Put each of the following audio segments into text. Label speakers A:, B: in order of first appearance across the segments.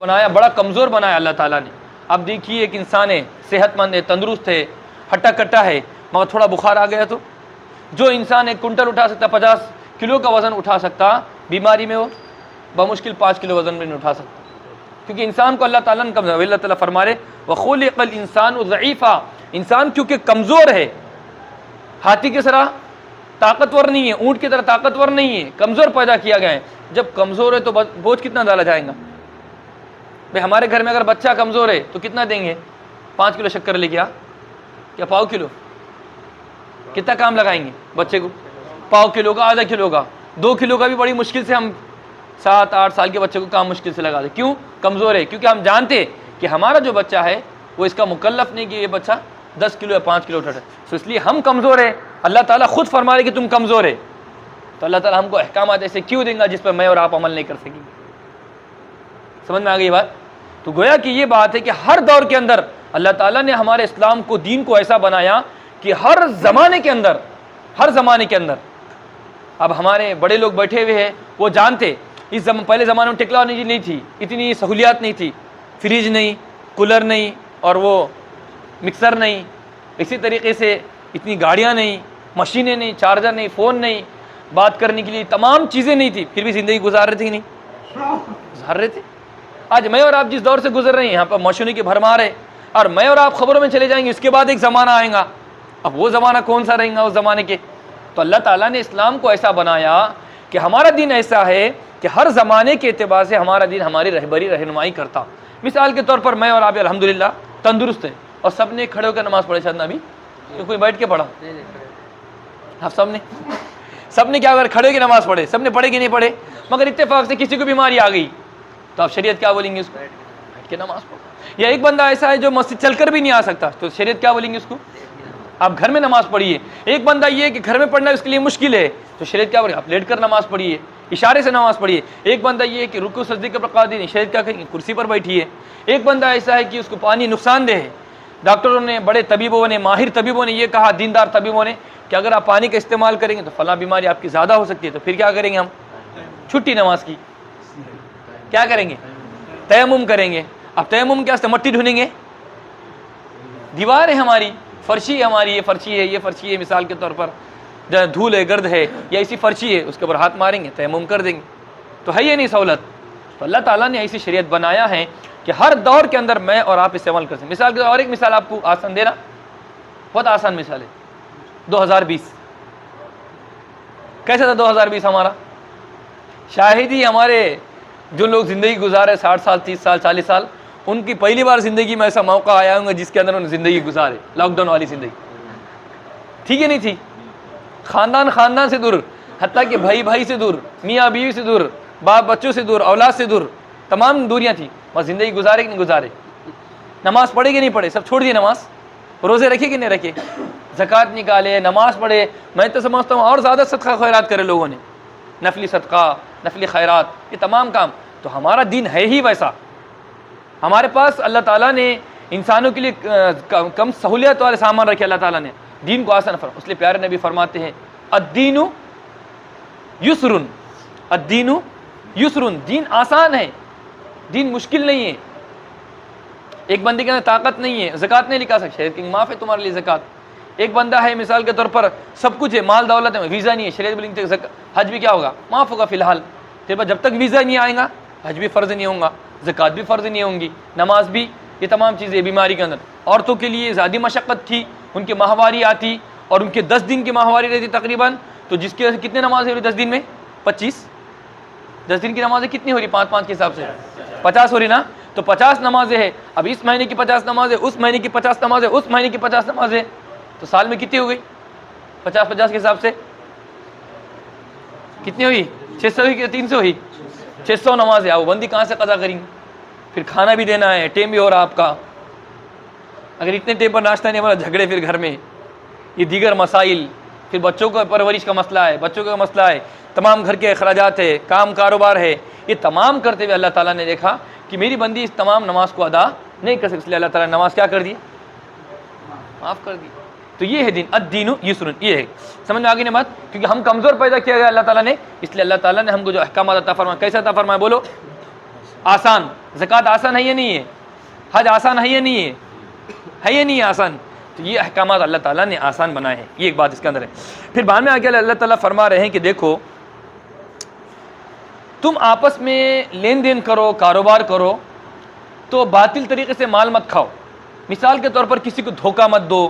A: बनाया, बड़ा कमज़ोर बनाया अल्लाह ताला ने। अब देखिए एक इंसान है, सेहतमंद है, तंदुरुस्त है, हट्टा कट्टा है, मगर थोड़ा बुखार आ गया तो जो इंसान 1 कुंटल उठा सकता, 50 किलो का वज़न उठा सकता, बीमारी में वो बमुश्किल 5 किलो वज़न भी नहीं उठा सकता, क्योंकि इंसान को अल्लाह ताला ने कमज़ोर। अल्लाह ताला फरमा रहे वख़ुलिक़ल इंसानु ज़ईफ़ा, इंसान क्योंकि कमज़ोर है, हाथी की तरह ताकतवर नहीं है, ऊँट की तरह ताकतवर नहीं है, कमज़ोर पैदा किया गया है। जब कमज़ोर है तो बोझ कितना डाला जाएगा भाई? हमारे घर में अगर बच्चा कमज़ोर है तो कितना देंगे? 5 किलो शक्कर लेके आ, क्या पाव किलो? कितना काम लगाएंगे बच्चे को? पाव किलो का, आधा किलो का, 2 किलो का भी बड़ी मुश्किल से हम 7-8 साल के बच्चे को काम मुश्किल से लगा दे। क्यों? कमज़ोर है, क्योंकि हम जानते कि हमारा जो बच्चा है वो इसका मुकल्लफ नहीं कि ये बच्चा 10 किलो या 5 किलो उठाए, तो इसलिए हम कमज़ोर है। अल्लाह ताला खुद फरमा रहे कि तुम कमज़ोर है, तो अल्लाह ताला हमको अहकामात ऐसे क्यों देंगे जिस पर मैं और आप अमल नहीं कर सकेंगे? समझ में आ गई बात? तो गोया कि ये बात है कि हर दौर के अंदर अल्लाह ताला ने हमारे इस्लाम को, दीन को ऐसा बनाया कि हर ज़माने के अंदर अब हमारे बड़े लोग बैठे हुए हैं, वो जानते पहले ज़माने में टेक्नोलॉजी नहीं थी, इतनी सहूलियात नहीं थी, फ्रिज नहीं, कूलर नहीं, और वो मिक्सर नहीं, इसी तरीके से इतनी गाड़ियाँ नहीं, मशीनें नहीं, चार्जर नहीं, फ़ोन नहीं, बात करने के लिए तमाम चीज़ें नहीं थी, फिर भी ज़िंदगी गुजार रहे थे कि नहीं गुजार रहे थे? आज मैं और आप जिस दौर से गुजर रहे हैं, यहाँ पर मशीनों की भरमार है, और मैं और आप खबरों में चले जाएंगे, उसके बाद एक ज़माना आएगा। अब वो ज़माना कौन सा रहेगा उस ज़माने के? तो अल्लाह ताला ने इस्लाम को ऐसा बनाया कि हमारा दिन ऐसा है कि हर ज़माने के एतबार से हमारा दिन हमारी रहबरी रहनुमाई करता। मिसाल के तौर पर मैं और आप अल्हम्दुलिल्लाह तंदुरुस्त है, और सब ने खड़े होकर नमाज़ पढ़े, शायद ना भी तो कोई बैठ के पढ़ा, आप सब ने क्या अगर खड़े होकर नमाज़ पढ़े, सब ने पढ़े कि नहीं पढ़े, मगर इत्तेफाक से किसी को बीमारी आ गई तो आप शरीयत क्या बोलेंगे उसको? बैठ के नमाज़ पढ़ो। या एक बंदा ऐसा है जो मस्जिद चलकर भी नहीं आ सकता, तो शरीयत क्या बोलेंगे उसको? आप घर में नमाज़ पढ़िए। एक बंदा ये है कि घर में पढ़ना उसके लिए मुश्किल है, तो शरीयत क्या बोलेगी? आप लेट कर नमाज़ पढ़िए, इशारे से नमाज़ पढ़िए। एक बंदा ये है कि रुकू सजदे के प्रकार शरीयत क्या कहेंगे? कुर्सी पर बैठिए। एक बंदा ऐसा है कि उसको पानी नुकसानदेह है, डॉक्टरों ने, बड़े तबीबों ने, माहिर तबीबों ने ये कहा, दीनदार तबीबों ने, कि अगर आप पानी का इस्तेमाल करेंगे तो फला बीमारी आपकी ज़्यादा हो सकती है, तो फिर क्या करेंगे? हम छुट्टी नमाज की क्या करेंगे? तयम्मुम करेंगे। अब तयम्मुम क्या? मट्टी ढूंढेंगे, दीवार है हमारी, फर्शी है हमारी, ये फर्शी है, मिसाल के तौर पर जहाँ धूल है, गर्द है, या ऐसी फर्शी है, उसके ऊपर हाथ मारेंगे, तयम्मुम कर देंगे, तो है ये नहीं सहूलत? तो अल्लाह ताला ने ऐसी शरीयत बनाया है कि हर दौर के अंदर मैं और आप इस्तेमाल कर सकते। मिसाल के और एक मिसाल आपको आसान देना, बहुत आसान मिसाल है। 2020 कैसा था? 2020 हमारा, शायद ही हमारे जो लोग ज़िंदगी गुजारे 60 साल, 30 साल, 40 साल, उनकी पहली बार ज़िंदगी में ऐसा मौका आया होगा जिसके अंदर उन्होंने ज़िंदगी गुजारे, लॉकडाउन वाली ज़िंदगी। ठीक है नहीं थी? ख़ानदान से दूर, हत्ता कि भाई से दूर, मियाँ बीवी से दूर, बाप बच्चों से दूर, औलाद से दूर, तमाम दूरियाँ थी, बस ज़िंदगी गुजारे कि नहीं गुजारे? नमाज़ पढ़े कि नहीं पढ़े? सब छोड़ दिए नमाज़, रोज़े रखे कि नहीं रखे, ज़कात निकाले, नमाज़ पढ़े। मैं तो समझता हूँ और ज़्यादा सदका खैरात करे लोगों ने, नफली सदका, नफली खैरात, ये तमाम काम। तो हमारा दिन है ही वैसा। हमारे पास अल्लाह ताला ने इंसानों के लिए कम सहूलियत वाले सामान रखे, अल्लाह ताला ने दीन को आसान फरमा। इसलिए प्यारे नबी फरमाते हैं अद्दीनु युसरुन, अद्दीनु युसरुन, दीन आसान है, दीन मुश्किल नहीं है। एक बंदे के अंदर ताकत नहीं है, ज़कात नहीं निकाल सकते, शरीयत की माफ़ है तुम्हारे लिए ज़कात। एक बंदा है मिसाल के तौर पर सब कुछ है, माल दौलत है, वीज़ा नहीं है, शरीयत बोलेंगे हज भी क्या होगा? माफ़ होगा फ़िलहाल। फिर जब तक वीज़ा नहीं आएगा हज भी फ़र्ज़ नहीं होगा, ज़कात भी फ़र्ज़ नहीं होंगी, नमाज भी, ये तमाम चीज़ें। बीमारी के अंदर औरतों के लिए ज़्यादा मशक्क़त थी, उनकी माहवारी आती और उनके 10 दिन की माहवारी रहती तकरीबन, तो जिसकी वजह से कितने नमाज़ें हो रही 10 दिन में? 25। 10 दिन की नमाज़ें कितनी हो रही? 5-5 के हिसाब से 50 हो रही ना, तो 50 नमाज़ें हैं। अब इस महीने की 50 नमाज़ें, उस महीने की 50 नमाज़ें, उस महीने की 50 नमाज़ें, तो साल में कितनी हो गई? 50-50 के हिसाब से कितनी हुई? 600 हुई कि 300 हुई? 600 नमाज़ें। वो बंदी कहाँ से कज़ा करेंगे? फिर खाना भी देना है, टेम भी हो रहा आपका, अगर इतने टेम पर नाश्ता नहीं बना, झगड़े फिर घर में, ये दीगर मसाइल, फिर बच्चों का परवरिश का मसला है, बच्चों का मसला है, तमाम घर के अखराजात है, काम कारोबार है, ये तमाम करते हुए अल्लाह ताला ने देखा कि मेरी बंदी इस तमाम नमाज को अदा नहीं कर सकती, इसलिए अल्लाह ताला ने नमाज क्या कर दी? माफ़ कर दी। तो ये है दिन, अद्दीनु युसरुन, ये है। समझ में आ गई ना बात? क्योंकि हम कमज़ोर पैदा किया गया अल्लाह ताला ने, इसलिए अल्लाह ताला ने हमको जो अहकाम अता फरमाया, कैसा अता फरमाया बोलो? आसान, ज़कात आसान है या नहीं है, हज आसान है या नहीं है या नहीं है आसान। तो ये अहकामात अल्लाह ताला ने आसान बनाए हैं, ये एक बात इसके अंदर है। फिर बाद में आगे अल्लाह ताला फरमा रहे हैं कि देखो तुम आपस में लेन देन करो, कारोबार करो, तो बातिल तरीके से माल मत खाओ। मिसाल के तौर पर किसी को धोखा मत दो,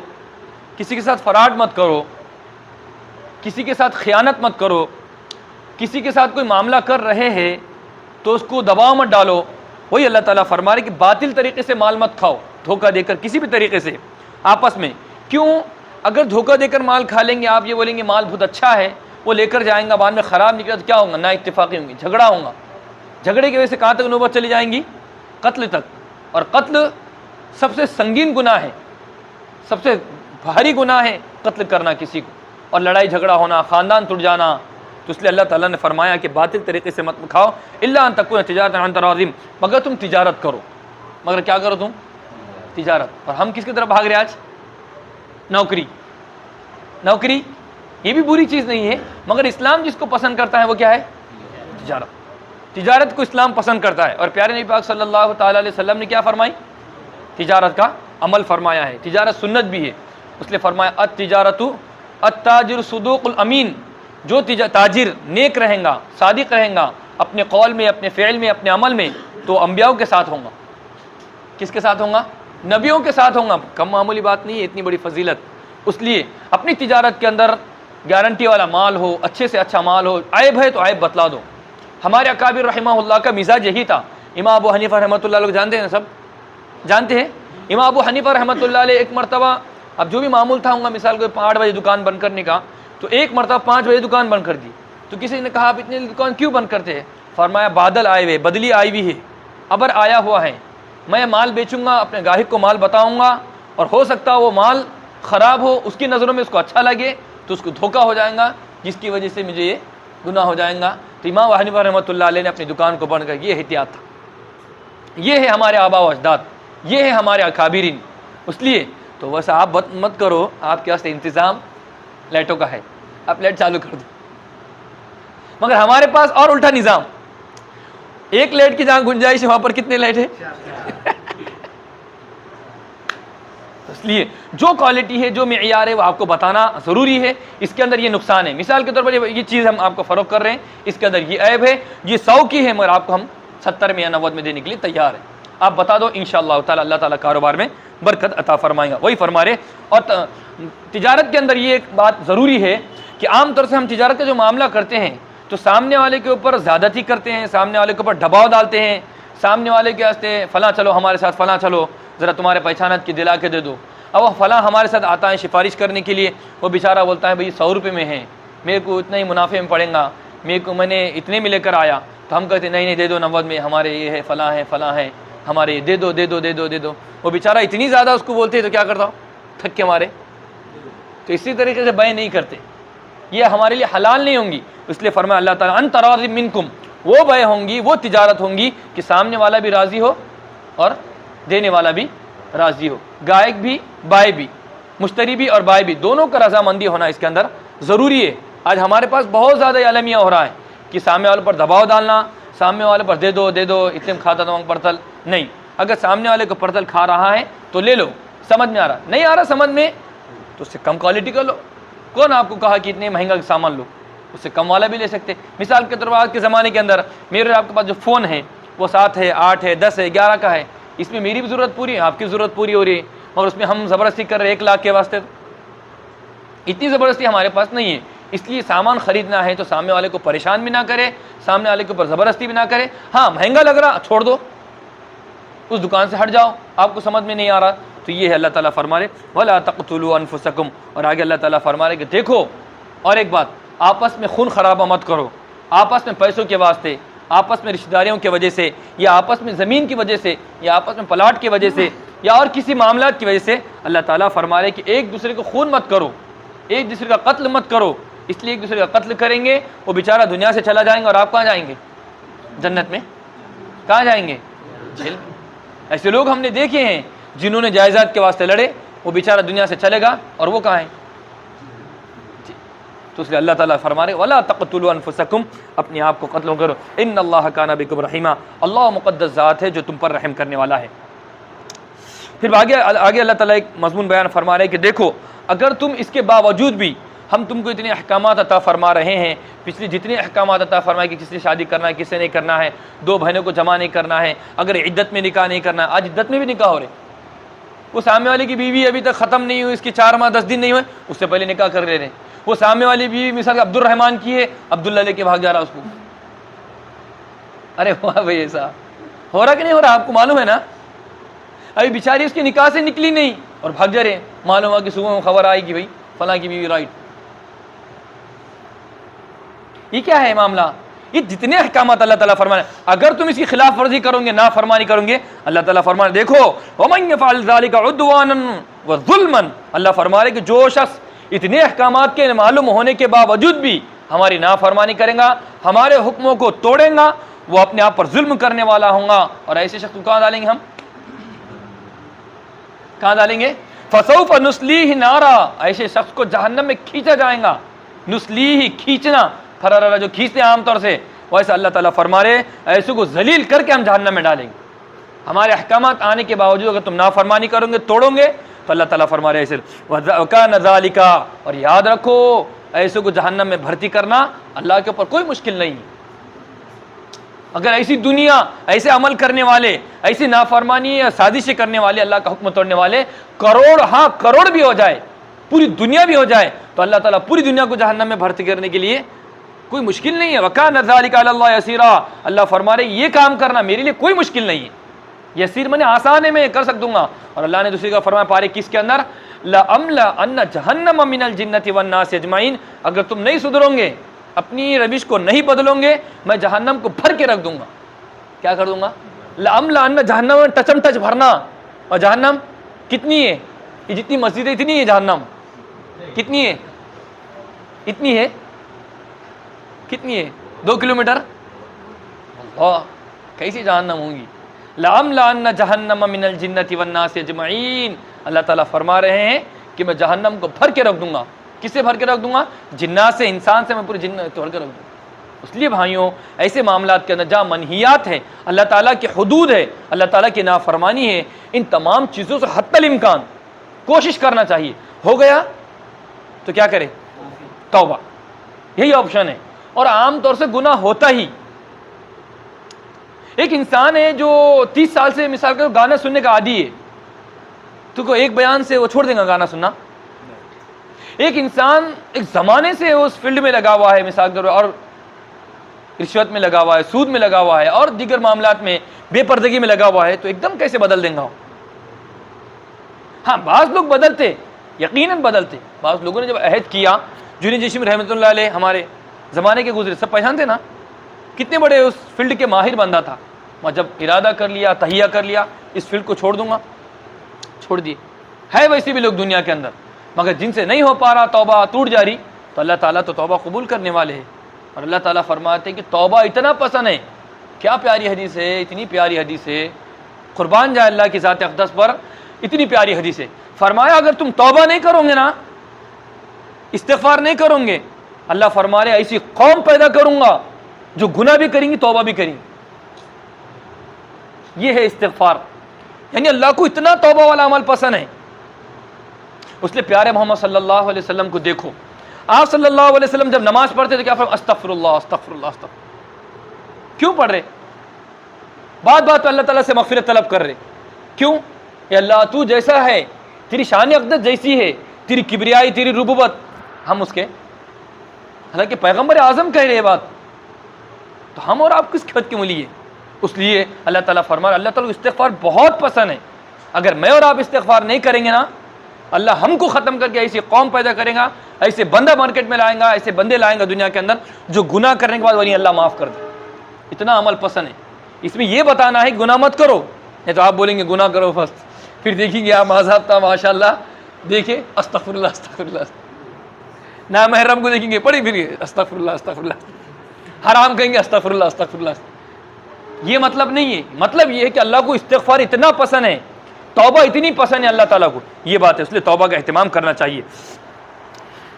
A: किसी के साथ फराड मत करो, किसी के साथ खयानत मत करो, किसी के साथ कोई मामला कर रहे हैं तो उसको दबाव मत डालो। वही अल्लाह ताला फरमा रहे कि बातिल तरीके से माल मत खाओ, धोखा देकर किसी भी तरीके से आपस में। क्यों? अगर धोखा देकर माल खा लेंगे, आप ये बोलेंगे माल बहुत अच्छा है, वो लेकर जाएंगे, बाद में ख़राब निकला तो क्या होगा? ना इत्तेफाक़ी होंगी, झगड़ा होगा, झगड़े की वजह से कहाँ तक नौबत चली जाएंगी? कत्ल तक। और कत्ल सबसे संगीन गुनाह है, सबसे भारी गुनाह है कत्ल करना किसी को, और लड़ाई झगड़ा होना, ख़ानदान टूट जाना। तो इसलिए अल्लाह ताला ने फरमाया कि बातिल तरीके से मत खाओ, इल्ला अन तकून तिजारतन अन तराज़िम, मगर तुम तिजारत करो। मगर क्या करो तुम? तिजारत। और हम किसकी तरफ भाग रहे आज? नौकरी। नौकरी ये भी बुरी चीज़ नहीं है, मगर इस्लाम जिसको पसंद करता है वो क्या है? तिजारत। तिजारत को इस्लाम पसंद करता है। और प्यारे नबी पाक सल्लल्लाहु ताला अलैहि वसल्लम ने क्या फरमाई? तिजारत का अमल फरमाया है। तिजारत सुन्नत भी है, इसलिए फरमाया अत तिजारतु अत्ताजिर सुदूकुल अमीन, जो ताजिर नेक रहेगा, सादिक रहेगा अपने कौल में, अपने फ़ेल में, अपने अमल में, तो अंबियाओं के साथ होगा। किसके साथ होगा? नबियों के साथ होगा। कम मामूली बात नहीं है, इतनी बड़ी फजीलत। इसलिए अपनी तिजारत के अंदर गारंटी वाला माल हो, अच्छे से अच्छा माल हो, आयब है तो आयब बतला दो। हमारे अकाबिर रहमहुल्लाह का मिजाज यही था। इमाम अबू हनीफा रहमतुल्लाह लोग जानते हैं, सब जानते हैं। इमाम अबू हनीफा रहमतुल्लाह अलैह एक मरतबा, अब जो भी मामूल था होगा, मिसाल को 8 बजे दुकान बंद करने का, तो एक मरतबा 5 बजे दुकान बंद कर दी। तो किसी ने कहा आप इतनी दुकान क्यों बंद करते हैं? फरमाया बादल आए हुए, बदली आई हुई है, अबर आया हुआ है, मैं माल बेचूंगा, अपने गाहक को माल बताऊंगा, और हो सकता है वो माल ख़राब हो, उसकी नज़रों में उसको अच्छा लगे, तो उसको धोखा हो जाएगा, जिसकी वजह से मुझे ये गुनाह हो जाएगा। तो इमाम हनीफा रहमतुल्लाह अलैह ने अपनी दुकान को बंद कर, ये एहतियात था। ये है हमारे आबा व अजदाद, ये है हमारे अकाबिरीन। इसलिए तो वैसे आप मत करो, आपके वास्ते इंतज़ाम लाइटों का है, आप लाइट चालू कर दो। मगर हमारे पास और उल्टा निज़ाम, एक लाइट की जहाँ गुंजाइश है वहाँ पर कितने लाइट है? इसलिए जो क्वालिटी है, जो मेयार है, वो आपको बताना ज़रूरी है। इसके अंदर ये नुकसान है, मिसाल के तौर पर ये चीज़ हम आपको फ़रोख्त कर रहे हैं, इसके अंदर ये ऐब है, ये 100 की है, मगर आपको हम 70 में या 90 में देने के लिए तैयार है। आप बता दो, इंशाअल्लाह ताला अल्लाह ताला कारोबार में बरकत अता फरमाएगा। वही फरमा रहे। और तिजारत के अंदर ये एक बात ज़रूरी है कि आम तौर से हम तिजारत का जो मामला करते हैं तो सामने वाले के ऊपर ज़्यादती करते हैं, सामने वाले के ऊपर दबाव डालते हैं, सामने वाले के वास्ते फ़लाँ चलो हमारे साथ, फ़लाँ चलो ज़रा तुम्हारे पहचानत की दिला के दे दो। अब वो फ़लाँ हमारे साथ आता है सिफारिश करने के लिए, वो बेचारा बोलता है भाई 100 रुपये में है, मेरे को इतना ही मुनाफे में पड़ेगा, मैंने इतने में लेकर आया। तो हम कहते नहीं दे दो, 90 में हमारे ये है, फ़लाँ है, फ़लाँ है, हमारे दे दो दे दो दे दो दे दो। वो बेचारा इतनी ज़्यादा उसको बोलते हैं तो क्या करता हूँ, थक के मारे। तो इसी तरीके से बय नहीं करते, ये हमारे लिए हलाल नहीं होंगी। इसलिए फरमाया अल्लाह ताला अन तराज़िम मिनकुम, वो बय होंगी, वो तिजारत होंगी कि सामने वाला भी राज़ी हो और देने वाला भी राज़ी हो, गायक भी बाय भी, मुश्तरी भी और बाय भी, दोनों का रजामंदी होना इसके अंदर ज़रूरी है। आज हमारे पास बहुत ज़्यादा अलमिया हो रहा है कि सामने वाले पर दबाव डालना, सामने वाले पर दे दो इतने में खाता तो परतल नहीं। अगर सामने वाले को परतल खा रहा है तो ले लो, समझ में आ रहा, नहीं आ रहा समझ में तो उससे कम क्वालिटी का लो। कौन आपको कहा कि इतने महंगा सामान लो? उससे कम वाला भी ले सकते। मिसाल के तौर पर आज के ज़माने के अंदर मेरे आपके पास जो फ़ोन है वो 7 है, 8 है, 10 है, 11 का है, इसमें मेरी भी ज़रूरत पूरी है, आपकी ज़रूरत पूरी हो रही है, मगर उसमें हम ज़बरदस्ती कर रहे हैं 1 लाख के वास्ते। इतनी ज़बरदस्ती हमारे पास नहीं है। इसलिए सामान ख़रीदना है तो सामने वाले को परेशान भी ना करे, सामने वाले के ऊपर ज़बरदस्ती भी ना करे। हाँ महंगा लग रहा छोड़ दो, उस दुकान से हट जाओ, आपको समझ में नहीं आ रहा। तो ये है अल्लाह ताला फरमा रहे वला तक़तुलू अनफुसकुम, और आगे अल्लाह ताला फरमा रहे कि देखो और एक बात, आपस में खून खराबा मत करो, आपस में पैसों के वास्ते, आपस में रिश्तेदारियों की वजह से, या आपस में ज़मीन की वजह से, या आपस में प्लाट की वजह से, या और किसी मामला की वजह से अल्लाह ताला फरमा रहे कि एक दूसरे को खून मत करो, एक दूसरे का कत्ल मत करो। इसलिए एक दूसरे का कत्ल करेंगे वो बेचारा दुनिया से चला जाएंगे और आप कहाँ जाएंगे? जन्नत में। कहाँ जाएंगे? जेल में। ऐसे लोग हमने देखे हैं जिन्होंने जायदाद के वास्ते लड़े, वो बेचारा दुनिया से चलेगा और वो कहाँ है? तो इसलिए अल्लाह ताला फरमा रहे वला तक़तुलू अनफुसकुम, अपने आप को कत्ल करो, इन्नल्लाह काना बिकुम रहीमा, अल्लाह मुक़द्दस ज़ात है जो तुम पर रहम करने वाला है। फिर आगे अल्लाह ताला एक मज़मून बयान फरमा रहे कि देखो अगर तुम इसके बावजूद भी हम तुमको इतने अहकामात अता फरमा रहे हैं, पिछले जितने अहकामात अता फरमाए कि किससे शादी करना है, किससे नहीं करना है, 2 बहनों को जमा नहीं करना है, अगर इद्दत में निकाह नहीं करना है, आज इद्दत में भी निकाह हो रहे, वो सामने वाले की बीवी अभी तक ख़त्म नहीं हुई, इसकी 4 माह 10 दिन नहीं हुए, उससे पहले निकाह कर ले रहे हैं। वो सामने वाली बीवी मिसाल अब्दुल रहमान की है, अब्दुल्ला लेके भाग जा रहा उसको। अरे वाह भाई, ऐसा हो रहा कि नहीं हो रहा, आपको मालूम है ना, अभी बेचारी उसकी निकाह से निकली नहीं और भाग जा रहे। मालूम हुआ कि सुबह में खबर आई कि भाई फलां की बीवी राइट। ये क्या है मामला? ये जितने अहकामात अल्लाह ताला फरमाने, अगर तुम इसकी खिलाफ वर्जी करोगे, ना फरमानी करोगे, अल्लाह ताला फरमाने देखो वमन यफ़अल ज़ालिका उद्वानन व ज़ुल्मन, अल्लाह फरमा रहे कि जो शख्स इतने अहकामात के मालूम होने के बावजूद भी हमारी नाफरमानी करेगा, हमारे हुक्मों को तोड़ेगा, वो अपने आप पर जुल्म करने वाला होगा। और ऐसे शख्स को कहाँ डालेंगे हम? कहाँ डालेंगे? फसौफ नुस्लीही नारा, ऐसे शख्स को जहन्नम में खींचा जाएगा। नुस्लीही खींचना, फरारा जो खींचते हैं आमतौर से, वैसे अल्लाह ताला फरमा रहे ऐसे को जलील करके हम जहन्नम में डालेंगे। हमारे अहकामात आने के बावजूद अगर तुम नाफरमानी करोगे, तोड़ोगे, तो अल्लाह ताला फरमा रहे ऐसे वकान ज़ालिका, और याद रखो ऐसे को जहन्नम में भर्ती करना अल्लाह के ऊपर कोई मुश्किल नहीं। अगर ऐसी दुनिया, ऐसे अमल करने वाले, ऐसी नाफरमानी या साजिशें करने वाले, अल्लाह का हुक्म तोड़ने वाले करोड़, हाँ करोड़ भी हो जाए, पूरी दुनिया भी हो जाए, तो अल्लाह ताला पूरी दुनिया को जहन्नम में भर्ती करने के लिए कोई मुश्किल नहीं है। वकान ज़ालिका अलल्लाह यसीरा, अल्लाह फरमा रहे ये काम करना मेरे लिए कोई मुश्किल नहीं है, यसीर मैंने आसान है, मैं कर सकता हूँ। और अल्लाह ने दूसरी का फरमाया पारे किसके अंदर, लअम्ला अन्ना जहन्नम मिनल जिन्नति वन नास अजमाइन, अगर तुम नहीं सुधरोगे, अपनी रविश को नहीं बदलोगे, मैं जहन्नम को भर के रख दूंगा। क्या कर दूंगा? लअम्ला अन्ना जहन्नम में टचम टच भरना। और जहन्नम कितनी है? ये जितनी मस्जिदें इतनी है जहन्नम, कितनी है? इतनी है, कितनी है? 2 किलोमीटर। कैसी जहन्नम होंगी? लअम्ला अन्ना जहन्नम मिनल जिन्नति वन नास अजमाइन, अल्लाह ताला फरमा रहे हैं कि मैं जहन्नम को भर के रख दूंगा। किससे भर के रख दूंगा? जिन्नात से, इंसान से मैं पूरे जिन्न को भर के रख दूंगा। इसलिए भाइयों ऐसे मामलात के अंदर जहाँ मनहियात है, अल्लाह ताला की हुदूद है, अल्लाह ताला की नाफरमानी है, इन तमाम चीज़ों से हत्तल इम्कान कोशिश करना चाहिए। हो गया तो क्या करे? तौबा, यही ऑप्शन है। और आमतौर से गुनाह होता ही, एक इंसान है जो 30 साल से मिसाल कर गाना सुनने का आदी है, तो को एक बयान से वो छोड़ देगा गाना सुनना? एक इंसान एक ज़माने से उस फील्ड में लगा हुआ है, मिसाल कर, और रिश्वत में लगा हुआ है, सूद में लगा हुआ है, और दीगर मामलात में बेपर्दगी में लगा हुआ है, तो एकदम कैसे बदल देंगे? हाँ, बाज़ लोग बदलते, यकीनन बदलते। बाज़ लोगों ने जब अहद किया, जुनी जिस्म रहमतुल्लाह अलैह हमारे ज़माने के गुजरे, सब पहचानते ना, कितने बड़े उस फील्ड के माहिर बंदा था। मैं जब इरादा कर लिया, तहिया कर लिया, इस फील्ड को छोड़ दूंगा, छोड़ दिए। है वैसे भी लोग दुनिया के अंदर, मगर जिनसे नहीं हो पा रहा तौबा, टूट जा रही, तो अल्लाह ताला तो तौबा कबूल करने वाले हैं। और अल्लाह ताला फरमाते हैं कि तौबा इतना पसंद है। क्या प्यारी हदीस है, इतनी प्यारी हदीस है, कुर्बान जाए अल्लाह की ज़ात अक़दस पर, इतनी प्यारी हदीस है। फरमाया अगर तुम तौबा नहीं करोगे ना, इस्तिग़फ़ार नहीं करोगे, अल्लाह फरमा रहे ऐसी कौम पैदा करूंगा जो गुनाह भी करेंगी, तौबा भी करेंगी। ये है इस्तिग़फ़ार, यानी अल्लाह को इतना तौबा वाला अमल पसंद है। उसलिए प्यारे मोहम्मद सल्लल्लाहु अलैहि वसल्लम को देखो, आप सल्लल्लाहु अलैहि वसल्लम जब नमाज पढ़ते तो क्या फरमाते? अस्तग़फ़िरुल्लाह अस्तग़फ़िरुल्लाह अस्तग़फ़िरुल्लाह। क्यों पढ़ रहे? बात बात पर अल्लाह ताला से मग़फ़िरत तलब कर रहे। क्यों? अल्लाह तू जैसा है, तेरी शान अक़दस जैसी है, तेरी किबरियाई, तेरी रुबूबत, हम उसके, हालांकि पैगम्बर आज़म कह रहे बात, तो हम और आप किस खत के मूली है? इसलिए अल्लाह ताला फरमा, अल्लाह ताला को इस्तिग़फ़ार बहुत पसंद है। अगर मैं और आप इस्तिग़फ़ार नहीं करेंगे ना, अल्लाह हमको ख़त्म करके ऐसी कौम पैदा करेगा, ऐसे बंदा मार्केट में लाएगा, ऐसे बंदे लाएगा दुनिया के अंदर जो गुनाह करने के बाद वही अल्लाह माफ़ कर दे। इतना अमल पसंद है। इसमें यह बताना है कि गुनाह मत करो, नहीं तो आप बोलेंगे गुनाह करो फर्स्ट, फिर देखेंगे आप माज़ाब्ता माशाल्लाह, देखिए अस्तग़फ़िरुल्लाह अस्तग़फ़िरुल्लाह, ना महरम को देखेंगे पढ़ी फिर अस्तग़फ़िरुल्लाह अस्तग़फ़िरुल्लाह, हराम कहेंगे अस्तग़फ़िरुल्लाह अस्तग़फ़िरुल्लाह। ये मतलब नहीं है। मतलब ये है कि अल्लाह को इस्तिग़फ़ार इतना पसंद है, तौबा इतनी पसंद है अल्लाह ताला को, ये बात है। इसलिए तौबा का एहतिमाम करना चाहिए।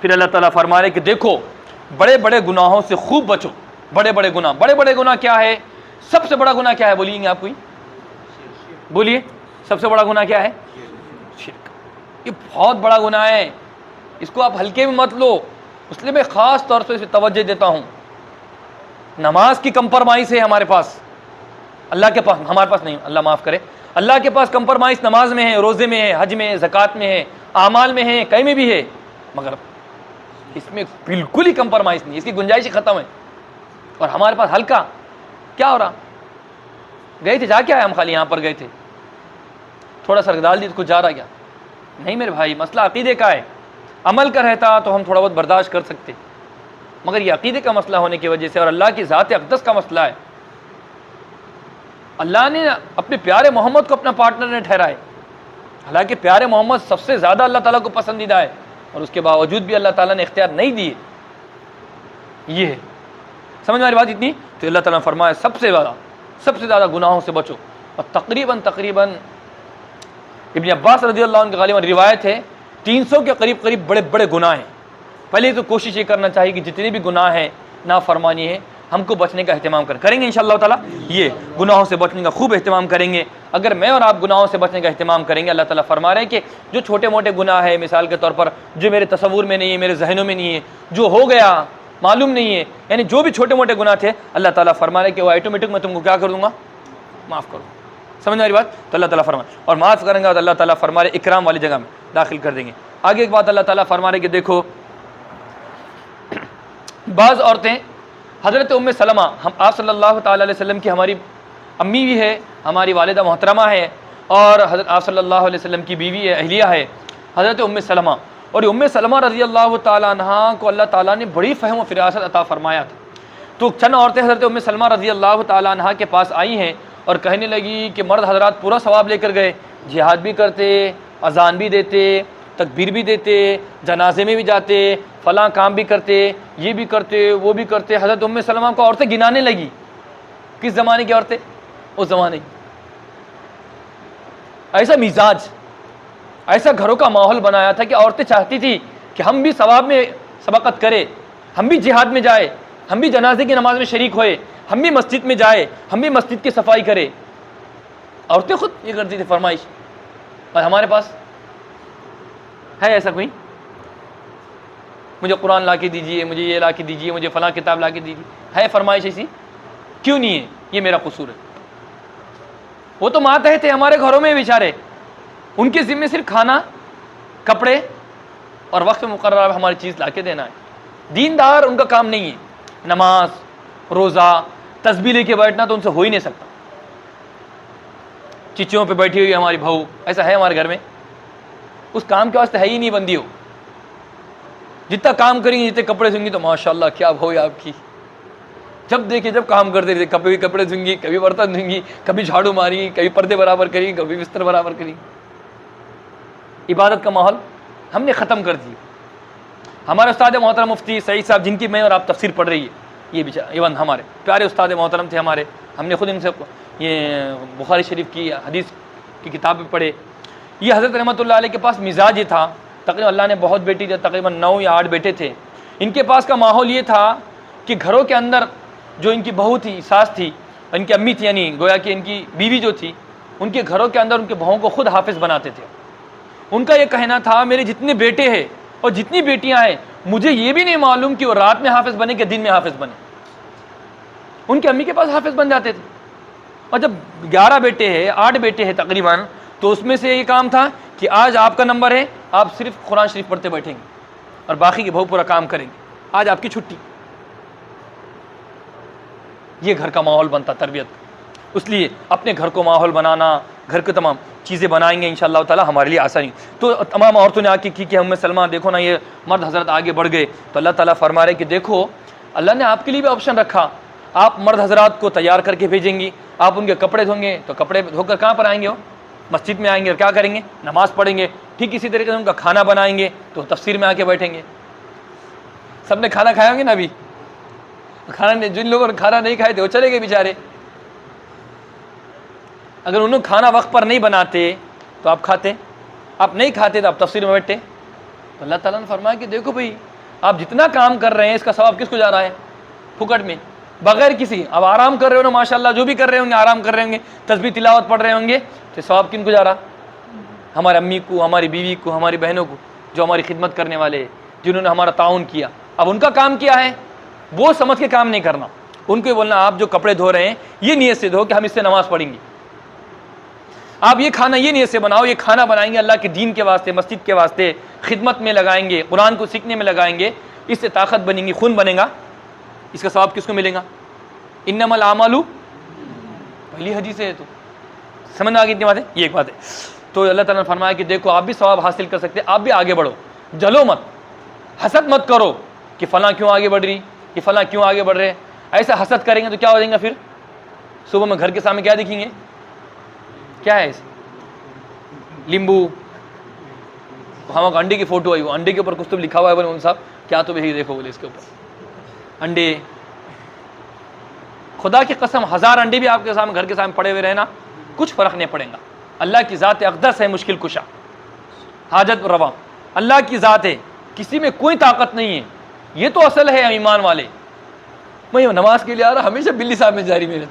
A: फिर अल्लाह ताला फरमा रहे कि देखो बड़े बड़े गुनाहों से खूब बचो। बड़े बड़े गुनाह क्या है? सबसे बड़ा गुनाह क्या है बोलिएंगे आप कोई? बोलिए, सबसे बड़ा गुनाह क्या है? शिर्क। ये बहुत बड़ा गुनाह है, इसको आप हल्के में मत लो। इसलिए मैं ख़ास तौर से इस पर तवज्जो देता हूँ। नमाज की कंप्रोमाइज़ है हमारे पास, अल्लाह के पास, हमारे पास नहीं, अल्लाह माफ़ करे, अल्लाह के पास कंप्रोमाइज़ नमाज में है, रोज़े में है, हज में है, ज़कात में है, आमाल में है, कहीं में भी है, मगर इसमें बिल्कुल ही कंप्रोमाइज़ नहीं, इसकी गुंजाइश ही ख़त्म है। और हमारे पास हल्का क्या हो रहा? गए थे, जा क्या है, हम खाली यहाँ पर गए थे, थोड़ा सा डाल दी तो कुछ जा रहा क्या? नहीं मेरे भाई, मसला अकीदे का है। अमल का रहता तो हम थोड़ा बहुत बर्दाश्त कर सकते, मगर ये अकीदे का मसला होने की वजह से और अल्लाह की ज़ात अक़दस का मसला है। अल्लाह ने अपने प्यारे मोहम्मद को अपना पार्टनर ने ठहराए, हालांकि प्यारे मोहम्मद सबसे ज़्यादा अल्लाह ताला को पसंदीदा है, और उसके बावजूद भी अल्लाह ताला ने इख्तियार नहीं दिए। ये है, समझ में बात इतनी? तो अल्लाह ताला ने फरमाया सबसे ज़्यादा गुनाहों से बचो। और तकरीबन इब्न अब्बास रज़ियल्लाहु अन्हु की गालिबन रिवायत है 300 के करीब बड़े बड़े गुनाह हैं। पहले तो कोशिश ये करना चाहिए कि जितने भी गुनाह हैं, नाफरमानी है, हमको बचने का अहतमाम करेंगे इंशाअल्लाह ताला। ये गुनाहों से बचने का खूब अहतमाम करेंगे। अगर मैं और आप गुनाहों से बचने का अहतमाम करेंगे, अल्लाह ताला फरमा रहे हैं कि जो छोटे मोटे गुनाह है, मिसाल के तौर पर जो मेरे तसव्वुर में नहीं है, मेरे जहनों में नहीं है, जो हो गया मालूम नहीं है, यानी जो भी छोटे मोटे गुनाह थे, अल्लाह ताला फरमा रहे हैं कि वो ऑटोमेटिक मैं तुमको क्या कर दूँगा? माफ़ करूँ। समझ में आ रही बात? तो अल्लाह ताला फरमा, और माफ़ करेंगे तो अल्लाह ताला फरमा रहे इकराम वाली जगह में दाखिल कर देंगे। आगे एक बात अल्लाह ताला फरमा रहे कि देखो बाज़ औरतें, हज़रत उम्मे सलमा, हम आप सल्लल्लाहु ताला अलैहि वसल्लम की हमारी अम्मी भी है, हमारी वालिदा मोहतरमा है, और हज़रत आप सल्लल्लाहु अलैहि वसल्लम की बीवी है, अहलिया है हज़रत उम्मे सलमा। और उम्मे सलमा रज़ी अल्लाह ताला अन्हा को अल्लाह ताला ने बड़ी फ़हम व फ़िरासत अता फ़रमाया था। तो चंद औरतें हज़रत उम्मे सलमा रज़ी अल्लाह ताला अन्हा के पास आई हैं और कहने लगी कि मर्द हज़रात पूरा सवाब लेकर गए, जिहाद भी करते, अज़ान भी देते, तकबीर भी देते, जनाजे में भी जाते, फ़लाँ काम भी करते, ये भी करते, वो भी करते। हज़रत उम्मे सलमा को औरतें गिनाने लगी। किस ज़माने की औरतें? उस ज़माने की। ऐसा मिजाज, ऐसा घरों का माहौल बनाया था कि औरतें चाहती थी कि हम भी सवाब में सबकत करें, हम भी जिहाद में जाए, हम भी जनाजे की नमाज में शरीक होए, हम भी मस्जिद में जाए, हम भी मस्जिद की सफाई करें। औरतें खुद ये करती थी फरमाइश। और हमारे पास है ऐसा कोई? मुझे कुरान ला के दीजिए, मुझे ये ला के दीजिए, मुझे फ़लाँ किताब ला के दीजिए, है फरमाइश ऐसी? क्यों नहीं है? ये मेरा कसूर है। वो तो मातहत थे हमारे घरों में बेचारे, उनके ज़िम्मे सिर्फ खाना, कपड़े और वक्त मुकर्रर हमारी चीज़ ला के देना है। दीनदार उनका काम नहीं है। नमाज, रोज़ा, तस्बीह लेके बैठना तो उनसे हो ही नहीं सकता। चिच्चियों पे बैठी हुई हमारी बहू, ऐसा है हमारे घर में, उस काम के वास्ते है ही नहीं बंदी हो। जितना काम करेंगी, जितने कपड़े धोंगी, तो माशाल्लाह क्या बहू है आपकी। जब देखिए जब काम करते रहते, कभी कपड़े धोंगी, कभी बर्तन धोंगी, कभी झाड़ू मारेंगी, कभी पर्दे बराबर करेंगी, कभी बिस्तर बराबर करेंगी। इबादत का माहौल हमने ख़त्म कर दिया। हमारे उस्ताद मोहतरम मुफ्ती सईद साहब, जिनकी मैं और आप तफसीर पढ़ रही है, ये बेचारे इवन हमारे प्यारे उस्ताद मोहतरम थे हमारे, हमने खुद इनसे ये बुखारी शरीफ की हदीस की किताब भी पढ़े। ये हज़रत रहमतुल्लाह अलैह के पास मिजाज ये था, तकरीबन अल्लाह ने बहुत बेटी थे, तकरीबन 9 या 8 बेटे थे। इनके पास का माहौल ये था कि घरों के अंदर जो इनकी बहू थी, सास थी, इनकी अम्मी थी, यानी गोया कि इनकी बीवी जो थी, उनके घरों के अंदर उनके बहू को खुद हाफिज़ बनाते थे। उनका ये कहना था मेरे जितने बेटे हैं और जितनी बेटियां हैं, मुझे ये भी नहीं मालूम कि वो रात में हाफिज़ बने कि दिन में हाफिज़ बने। उनकी अम्मी के पास हाफिज़ बन जाते थे। और जब 11 बेटे हैं, 8 बेटे हैं तकरीबन, तो उसमें से ये काम था कि आज आपका नंबर है, आप सिर्फ कुरान शरीफ पढ़ते बैठेंगे और बाकी की बहू पूरा काम करेंगे, आज आपकी छुट्टी। ये घर का माहौल बनता, तरबियत। इसलिए अपने घर को माहौल बनाना, घर के तमाम चीज़ें बनाएंगे इंशाअल्लाह ताला हमारे लिए आसानी। तो तमाम औरतों ने आके की कि उम्मे सलमा देखो ना, ये मर्द हज़रत आगे बढ़ गए। तो अल्लाह ताला फरमा रहे कि देखो अल्लाह ने आपके लिए भी ऑप्शन रखा। आप मर्द हज़रात को तैयार करके भेजेंगी, आप उनके कपड़े धोंगे तो कपड़े धोकर कहाँ पर आएंगे? वो मस्जिद में आएंगे और क्या करेंगे? नमाज़ पढ़ेंगे। ठीक इसी तरीके से उनका खाना बनाएंगे तो तफसीर में आके बैठेंगे। सबने खाना खाया होंगे ना, अभी खाना नहीं, जिन लोगों ने खाना नहीं खाए थे वो चले गए बेचारे। अगर उन्होंने खाना वक्त पर नहीं बनाते तो आप खाते, आप नहीं खाते तो आप तफसीर में बैठते। तो अल्लाह ताला ने फरमाया कि देखो भाई आप जितना काम कर रहे हैं इसका सवाब किसको जा रहा है? फुकट में, बगैर किसी। अब आराम कर रहे हो ना माशाल्लाह, जो भी कर रहे होंगे आराम कर रहे होंगे, तस्बीह तिलावत पढ़ रहे होंगे, तो सवाब किनको जा रहा? हमारे अम्मी को, हमारी बीवी को, हमारी बहनों को, जो हमारी खिदमत करने वाले, जिन्होंने हमारा ताउन किया। अब उनका काम क्या है? वो समझ के काम नहीं करना, उनको बोलना आप जो कपड़े धो रहे हैं ये नियत से धो कि हम इससे नमाज पढ़ेंगे। आप ये खाना ये नियत से बनाओ, ये खाना बनाएंगे अल्लाह के दीन के वास्ते, मस्जिद के वास्ते, खिदमत में लगाएंगे, कुरान को सीखने में लगाएंगे, इससे ताकत बनेगी, खून बनेगा। इसका सवाब किसको मिलेगा? इन्नमल आमालू, पहली हदीस है, तो समझ में आ गई इतनी बातें। ये एक बात है। तो अल्लाह ताला ने फरमाया कि देखो आप भी सवाब हासिल कर सकते हैं, आप भी आगे बढ़ो, जलो मत, हसद मत करो कि फलां क्यों आगे बढ़ रही, कि फलां क्यों आगे बढ़ रहे। ऐसा हसद करेंगे तो क्या हो जाएगा? फिर सुबह में घर के सामने क्या दिखेंगे? क्या है इसे? नींबू, हम अंडे की फोटो आई, वो अंडे के ऊपर कुछ तो लिखा हुआ है, बोले उन साहब क्या तो भाई देखो, बोले इसके ऊपर अंडे। खुदा की कसम 1000 अंडे भी आपके सामने घर के सामने पड़े हुए रहना, कुछ फर्क नहीं पड़ेगा। अल्लाह की ज़ात अक़दस है, मुश्किल कुशा, हाजत रवा, अल्लाह की ज़ात है, किसी में कोई ताकत नहीं है। ये तो असल है ईमान वाले। मैं नमाज के लिए आ रहा, हमेशा बिल्ली साहब में जारी मेरे,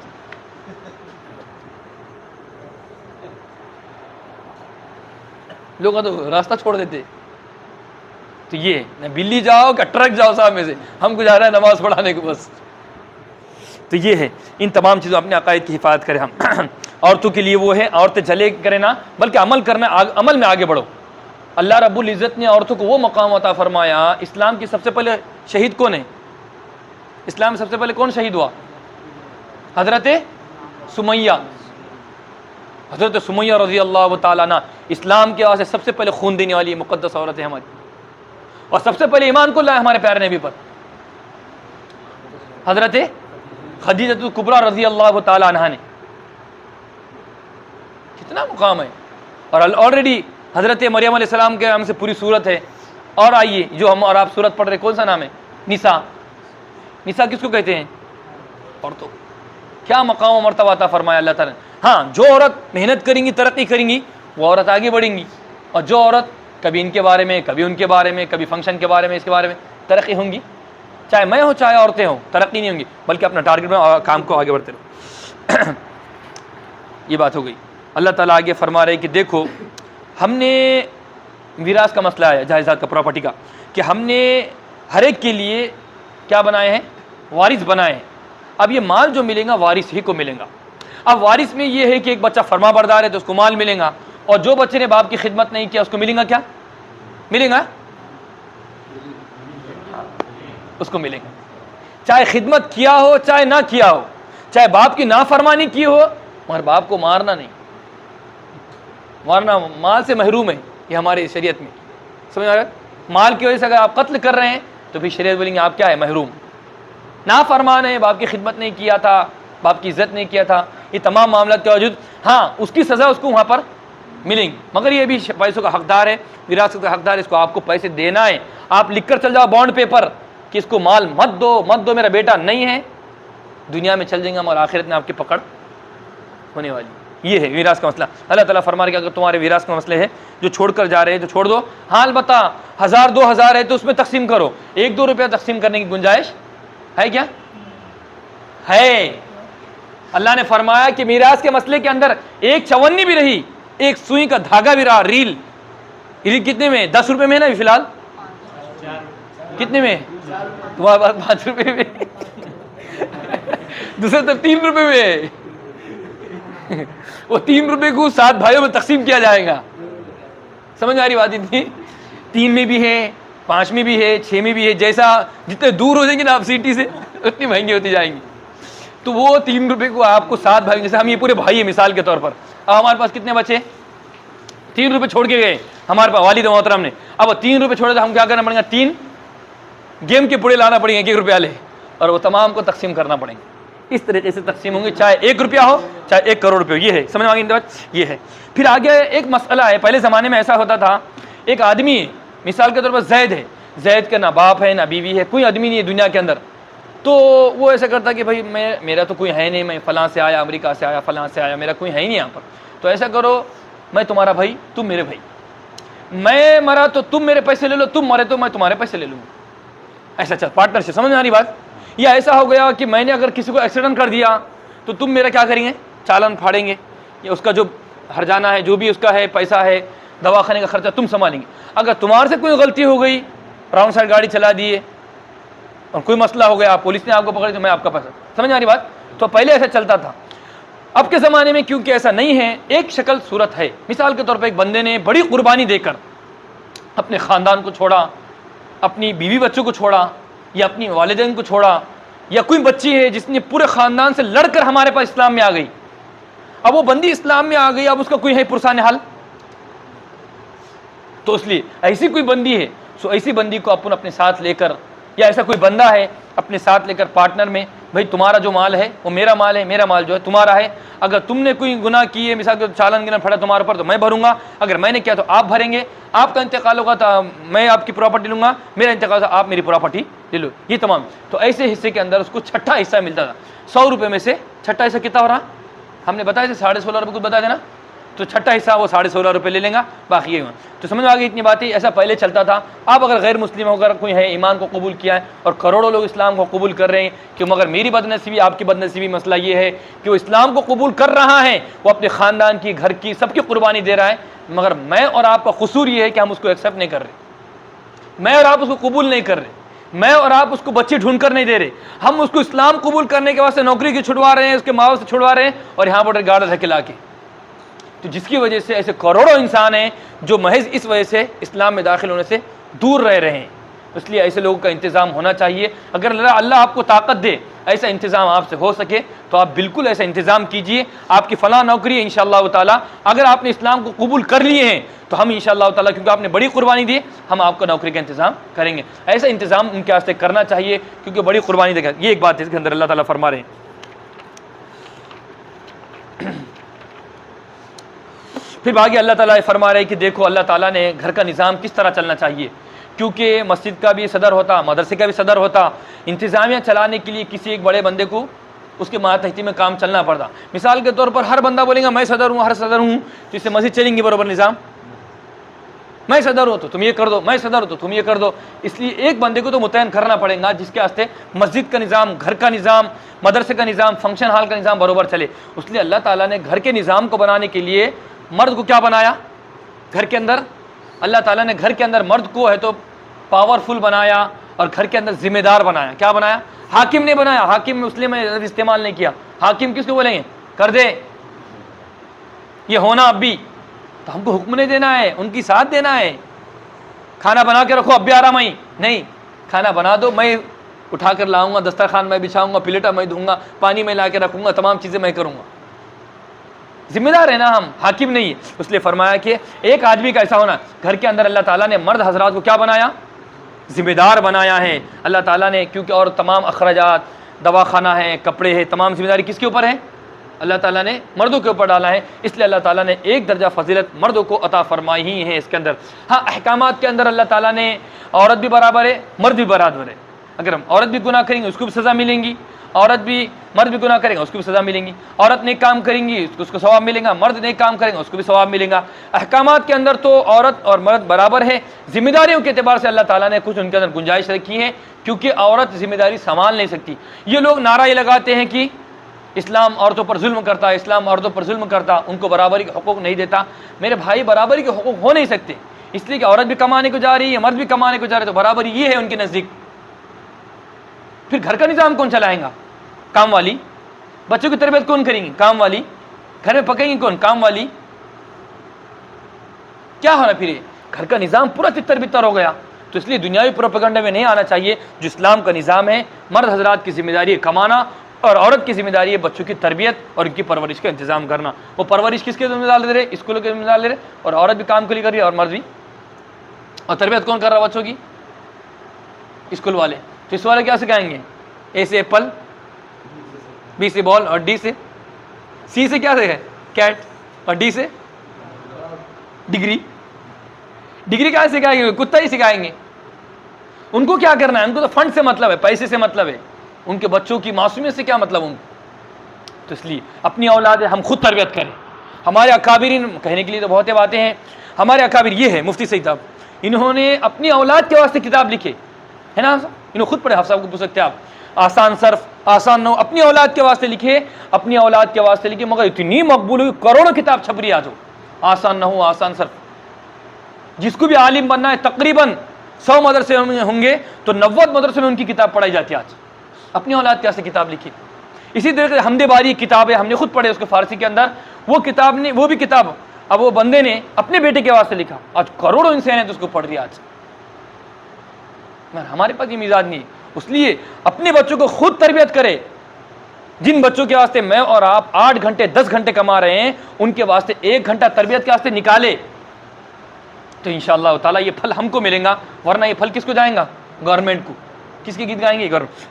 A: लोग तो रास्ता छोड़ देते। तो ये न बिल्ली जाओ क्या ट्रक जाओ साहब में से, हमको जा रहा है नमाज पढ़ाने को बस। तो ये है, इन तमाम चीज़ों अपने अकायद की हिफाजत करें हम। औरतों के लिए वो है, औरतें जले करें ना, बल्कि अमल करना, अमल में आगे बढ़ो। अल्लाह रब्बुल इज़्ज़त ने औरतों को वो मकाम अता फरमाया। इस्लाम की सबसे पहले शहीद कौन है? इस्लाम में सबसे पहले कौन शहीद हुआ? हज़रत सुमैया। हज़रत सुमैया रज़ी अल्लाह तआला अन्हा इस्लाम के वास्ते सबसे पहले खून देने वाली मुक़द्दस औरत है हमारी, और सबसे पहले ईमान को लाए हमारे प्यारे नबी पर। हज़रत खदीजतुल कुबरा रज़ी अल्लाह तआला अन्हा ने, कितना मुकाम है। और ऑलरेडी हज़रत मरियम अलैहिस्सलाम के नाम से पूरी सूरत है। और आइए, जो हम और आप सूरत पढ़ रहे, कौन सा नाम है? निसा। निसा किसको कहते हैं? औरतों। क्या मकाम और मर्तबा अता फरमाया अल्लाह ताला। हाँ, जो औरत मेहनत करेंगी, तरक्की करेंगी, वो औरत आगे बढ़ेंगी। और जो औरत कभी इनके बारे में, कभी उनके बारे में, कभी फंक्शन के बारे में, इसके बारे में, तरक्की होंगी। चाहे मैं हो चाहे औरतें हों, तरक्की नहीं होंगी, बल्कि अपना टारगेट में काम को आगे बढ़ते रहो। ये बात हो गई। अल्लाह ताला आगे फरमा रहे कि देखो, हमने विरास का मसला है, जायदाद का, प्रॉपर्टी का, कि हमने हर एक के लिए क्या बनाए हैं? वारिस बनाए हैं। अब ये माल जो मिलेगा वारिस ही को मिलेगा। अब वारिस में ये है कि एक बच्चा फरमा बरदार है तो उसको माल मिलेगा, और जो बच्चे ने बाप की खिदमत नहीं किया उसको मिलेगा क्या? मिलेगा, उसको मिलेगा। चाहे खिदमत किया हो चाहे ना किया हो, चाहे बाप की नाफरमानी की हो, मगर बाप को मारना नहीं, मारना माल से महरूम है। ये हमारी शरीयत में समझ आ रहा है। माल की वजह से अगर आप कत्ल कर रहे हैं तो फिर शरीयत बोलेंगे आप क्या है? महरूम, नाफरमान है, बाप की खिदमत नहीं किया था, बाप की इज्जत नहीं किया था। ये तमाम मामला के बावजूद हाँ, उसकी सज़ा उसको वहाँ पर मिलेंगी, मगर ये भी पैसों का हकदार है, विरासत का हकदार है। इसको आपको पैसे देना है। आप लिख कर चल जाओ बॉन्ड पेपर कि इसको माल मत दो, मत दो, मेरा बेटा नहीं है, दुनिया में चल जाएंगे और आखिरत में आपकी पकड़ होने वाली। ये है विरास का मसला। अल्लाह ताला फरमा रहे कि अगर तुम्हारे विरास का मसले है, जो छोड़ कर जा रहे हैं तो छोड़ दो। हाल बता 1000 2000 है तो उसमें तकसीम करो। 1-2 रुपया तकसीम करने की गुंजाइश है क्या? है। अल्लाह ने फरमाया कि मीरास के मसले के अंदर एक चवन्नी भी रही, एक सुई का धागा भी रहा, रील कितने में? 10 रुपये में है ना फिलहाल? कितने में? तुम्हारे पास 5 रुपये में, दूसरे तरफ 3 रुपये में। वो 3 रुपये को 7 भाइयों में तकसीम किया जाएगा। समझ आ रही बात? इतनी 3 में भी है, 5 में भी है, 6 में भी है। जैसा जितने दूर हो जाएंगे ना आप सिटी से, उतनी महंगी होती जाएंगी। तो वो 3 रुपये को आपको 7 भाई, जैसे हम ये पूरे भाई है मिसाल के तौर पर, अब हमारे पास कितने बचे? 3 रुपये छोड़ के गए हमारे पास वालिद मोहतरम ने। अब 3 रुपये छोड़े तो हम क्या करना पड़ेगा? 3 गेम के पुड़े लाना पड़ेंगे 1 रुपये वाले, और वो तमाम को तकसीम करना पड़ेंगे। इस तरीके से तकसीम होंगे, चाहे 1 रुपया हो चाहे 1 करोड़ रुपये। ये है, समझ में आ गई? ये है। फिर आगे एक मसला है। पहले ज़माने में ऐसा होता था, एक आदमी है, मिसाल के तौर पर जैद है, जैद का ना बाप है ना बीवी है, कोई आदमी नहीं है दुनिया के अंदर। तो वो ऐसा करता कि भाई मेरा तो कोई है नहीं, मैं फ़लाँ से आया, अमेरिका से आया, फ़लाँ से आया, मेरा कोई है ही नहीं यहाँ पर। तो ऐसा करो, मैं तुम्हारा भाई, तुम मेरे भाई, मैं मरा तो तुम मेरे पैसे ले लो, तुम मरे तो मैं तुम्हारे पैसे ले लूँगा। ऐसा चल पार्टनरशिप, समझ में आ रही बात। या ऐसा हो गया कि मैंने अगर किसी को एक्सीडेंट कर दिया तो तुम मेरा क्या करेंगे, चालान फाड़ेंगे, या उसका जो हर्जाना है, जो भी उसका है, पैसा है, दवाखाने का खर्चा तुम संभालेंगे। अगर तुम्हारे से कोई गलती हो गई, रॉन्ग साइड गाड़ी चला दिए और कोई मसला हो गया, पुलिस ने आपको पकड़ी, तो मैं आपका पैसा, समझ आ रही बात। तो पहले ऐसा चलता था। अब के ज़माने में क्योंकि ऐसा नहीं है, एक शक्ल सूरत है। मिसाल के तौर पर एक बंदे ने बड़ी कुर्बानी देकर अपने ख़ानदान को छोड़ा, अपनी बीवी बच्चों को छोड़ा, या अपनी वालिदैन को छोड़ा, या कोई बच्ची है जिसने पूरे ख़ानदान से लड़कर हमारे पास इस्लाम में आ गई, अब वो बंदी इस्लाम में आ गई, अब उसका कोई है पुरसान हाल, तो इसलिए ऐसी कोई बंदी है, सो ऐसी बंदी को अपन अपने साथ लेकर, या ऐसा कोई बंदा है अपने साथ लेकर पार्टनर में, भाई तुम्हारा जो माल है वो मेरा माल है, मेरा माल जो है तुम्हारा है। अगर तुमने कोई गुनाह किए, मिसाल के चालान गिना पड़ा तुम्हारे ऊपर, तो मैं भरूंगा, अगर मैंने किया तो आप भरेंगे। आपका इंतकाल होगा तो मैं आपकी प्रॉपर्टी लूंगा, मेरा इंतकाल आप मेरी प्रॉपर्टी ले लो, ये तमाम। तो ऐसे हिस्से के अंदर उसको छठा हिस्सा मिलता था। 100 रुपये में से छठा हिस्सा कितना हो रहा, हमने बताया था 16.5 रुपये कुछ बता देना, तो छठा हिस्सा वो 16.5 रुपये ले लेगा, बाकी ये। तो समझ में आ गई इतनी बातें। ऐसा पहले चलता था। अब अगर गैर मुस्लिम होकर कोई है, ईमान को कबूल किया है और करोड़ों लोग इस्लाम को कबूल कर रहे हैं, कि मगर मेरी बदनसीबी, आपकी बदनसीबी, मसला ये है कि वो इस्लाम को कबूल कर रहा है, वो अपने ख़ानदान की, घर की, सबकी कुर्बानी दे रहा है, मगर मैं और आपका कसूर ये है कि हम उसको एक्सेप्ट नहीं कर रहे, मैं और आप उसको कबूल नहीं कर रहे, मैं और आप उसको बच्चे ढूंढ कर नहीं दे रहे, हम उसको इस्लाम कबूल करने के वास्ते नौकरी की छुड़वा रहे हैं, उसके माँ बाप से छुड़वा रहे हैं, और यहाँ पर गाड़ा धकेला के। तो जिसकी वजह से ऐसे करोड़ों इंसान हैं जो महज इस वजह से इस्लाम में दाखिल होने से दूर रह रहे हैं। इसलिए ऐसे लोगों का इंतज़ाम होना चाहिए। अगर अल्लाह आपको ताकत दे, ऐसा इंतज़ाम आपसे हो सके, तो आप बिल्कुल ऐसा इंतज़ाम कीजिए। आपकी फ़लाँ नौकरी है इंशाअल्लाह ताला, अगर आपने इस्लाम को कबूल कर लिए हैं तो हम इंशाअल्लाह ताला, क्योंकि आपने बड़ी कुर्बानी दी, हम आपको नौकरी का इंतज़ाम करेंगे। ऐसा इंतज़ाम उनके वास्ते करना चाहिए, क्योंकि बड़ी कुर्बानी देगा। ये एक बात है इसके अंदर अल्लाह ताला फरमा रहे हैं। फिर आगे अल्लाह ताला फरमा रहे हैं कि देखो अल्लाह ताला ने घर का निज़ाम किस तरह चलना चाहिए, क्योंकि मस्जिद का भी सदर होता, मदरसे का भी सदर होता, इंतज़ामिया चलाने के लिए किसी एक बड़े बंदे को उसके मातहती में काम चलना पड़ता। मिसाल के तौर पर हर बंदा बोलेगा मैं सदर हूँ, हर सदर हूँ, तो इससे मस्जिद चलेंगी बराबर निज़ाम। मैं सदर हूँ तो तुम ये कर दो, मैं सदर हूँ तो तुम ये कर दो। इसलिए एक बंदे को तो मुतयन करना पड़ेगा जिसके वास्ते मस्जिद का निज़ाम, घर का निज़ाम, मदरसे का निज़ाम, फंक्शन हॉल का निज़ाम बराबर चले। इसलिए अल्लाह ताला ने घर के निज़ाम को बनाने के लिए मर्द को क्या बनाया, घर के अंदर अल्लाह ताला ने घर के अंदर मर्द को है तो पावरफुल बनाया और घर के अंदर जिम्मेदार बनाया। क्या बनाया, हाकिम ने बनाया। हाकिम में इसलिए मैं इस्तेमाल नहीं किया, हाकिम किसको बोलेंगे, कर दे, ये होना अब भी, तो हमको हुक्म नहीं देना है, उनकी साथ देना है। खाना बना के रखो, अब भी आ रहा मैं नहीं, खाना बना दो, मैं उठा कर लाऊंगा, दस्तरखान मैं बिछाऊंगा, प्लेटा मैं दूंगा, पानी में ला के रखूंगा, तमाम चीज़ें मैं करूंगा। जिम्मेदार है ना हम, हाकिम नहीं है। इसलिए फरमाया कि एक आदमी का ऐसा होना, घर के अंदर अल्लाह ताला ने मर्द हजरात को क्या बनाया, जिम्मेदार बनाया है अल्लाह ताला ने, क्योंकि और तमाम अखराजात, दवाखाना है, कपड़े हैं, तमाम जिम्मेदारी किसके ऊपर है, अल्लाह ताला ने मर्दों के ऊपर डाला है। इसलिए अल्लाह ताला ने एक दर्जा फजीलत मर्दों को अता फरमाई ही है इसके अंदर। हाँ, अहकामात के अंदर अल्लाह ताला ने औरत भी बराबर है, मर्द भी बराबर है। अगर हम औरत भी गुनाह करेंगे उसको भी सज़ा मिलेंगी, औरत भी, मर्द भी गुनाह करेंगे उसको भी सज़ा मिलेंगी। औरत नेक काम करेंगी उसको सवाब मिलेगा, मर्द नेक काम करेंगे उसको भी सवाब मिलेगा। अहकामात के अंदर तो औरत और मर्द बराबर है। जिम्मेदारियों के अतबार से अल्लाह ताला ने कुछ उनके अंदर गुंजाइश रखी है, क्योंकि औरत जिम्मेदारी संभाल नहीं सकती। ये लोग नारा ये लगाते हैं कि इस्लाम औरतों पर जुल्म करता है, इस्लाम औरतों पर जुल्म करता, उनको बराबरी के हुकूक नहीं देता। मेरे भाई, बराबरी के हुकूक हो नहीं सकते, इसलिए कि औरत भी कमाने को जा रही है, मर्द भी कमाने को जा रहे, तो बराबरी ये है उनके नज़दीक। फिर घर का निज़ाम कौन चलाएगा, काम वाली। बच्चों की तरबियत कौन करेंगी, काम वाली। घर में पकेंगी कौन, काम वाली। क्या हो रहा फिर, घर का निज़ाम पूरा तितर बितर हो गया। तो इसलिए दुनियावी प्रोपेगेंडा में नहीं आना चाहिए। जो इस्लाम का निज़ाम है, मर्द हजरात की जिम्मेदारी है कमाना, और औरत की जिम्मेदारी है बच्चों की तरबियत और उनकी परवरिश का इंतजाम करना। वो परवरिश किसके जिम्मेदार ले रहे, स्कूलों के जिम्मेदार ले रहे, और औरत भी काम के लिए कर रही है और मर्द भी। और तरबियत कौन कर रहा है बच्चों की, स्कूल वाले। तो इस वाले क्या सिखाएंगे, ए से एप्पल, बी से बॉल, और डी से, सी से क्या है कैट, और डी से डिग्री। डिग्री क्या सिखाएंगे, कुत्ता ही सिखाएंगे। उनको क्या करना है, उनको तो फंड से मतलब है, पैसे से मतलब है, उनके बच्चों की मासूमियत से क्या मतलब उनको। तो इसलिए अपनी औलाद हम खुद तरबियत करें। हमारे अकाबिरीन, कहने के लिए तो बहुत बातें हैं, हमारे अकाबिर ये है, मुफ्ती सईद साहब, इन्होंने अपनी औलाद के वास्ते किताब लिखे, है ना? इन्होंने खुद पढ़े, हाफ़िज़ साहब को पूछ सकते हैं आप। आसान सर्फ, आसान नहू, अपनी औलाद के वास्ते लिखे, अपनी औलाद के वास्ते लिखे, मगर इतनी मकबूल हुई, करोड़ों किताब छप रही आज हो। आसान नहू, आसान सर्फ, जिसको भी आलिम बनना है, तकरीबन 100 मदरसे होंगे तो 90 मदरसे में उनकी किताब पढ़ाई जाती है आज। अपनी औलाद के वास्ते किताब लिखी। इसी तरह से हमदे बारी किताब है, हमने खुद पढ़े उसको फारसी के अंदर, वो किताब ने, वो भी किताब अब वो बंदे ने अपने बेटे के वास्ते लिखा, आज करोड़ों इंसान है तो उसको पढ़ रही आज। मगर हमारे पास ये मिजाज नहीं, इसलिए अपने बच्चों को खुद तरबियत करे। जिन बच्चों के वास्ते मैं और आप 8 घंटे 10 घंटे कमा रहे हैं, उनके वास्ते 1 घंटा तरबियत के वास्ते निकाले तो इंशाअल्लाह ताला ये फल हमको मिलेगा, वरना ये फल किसको जाएगा? गवर्नमेंट को। किसके गीत गाएंगे?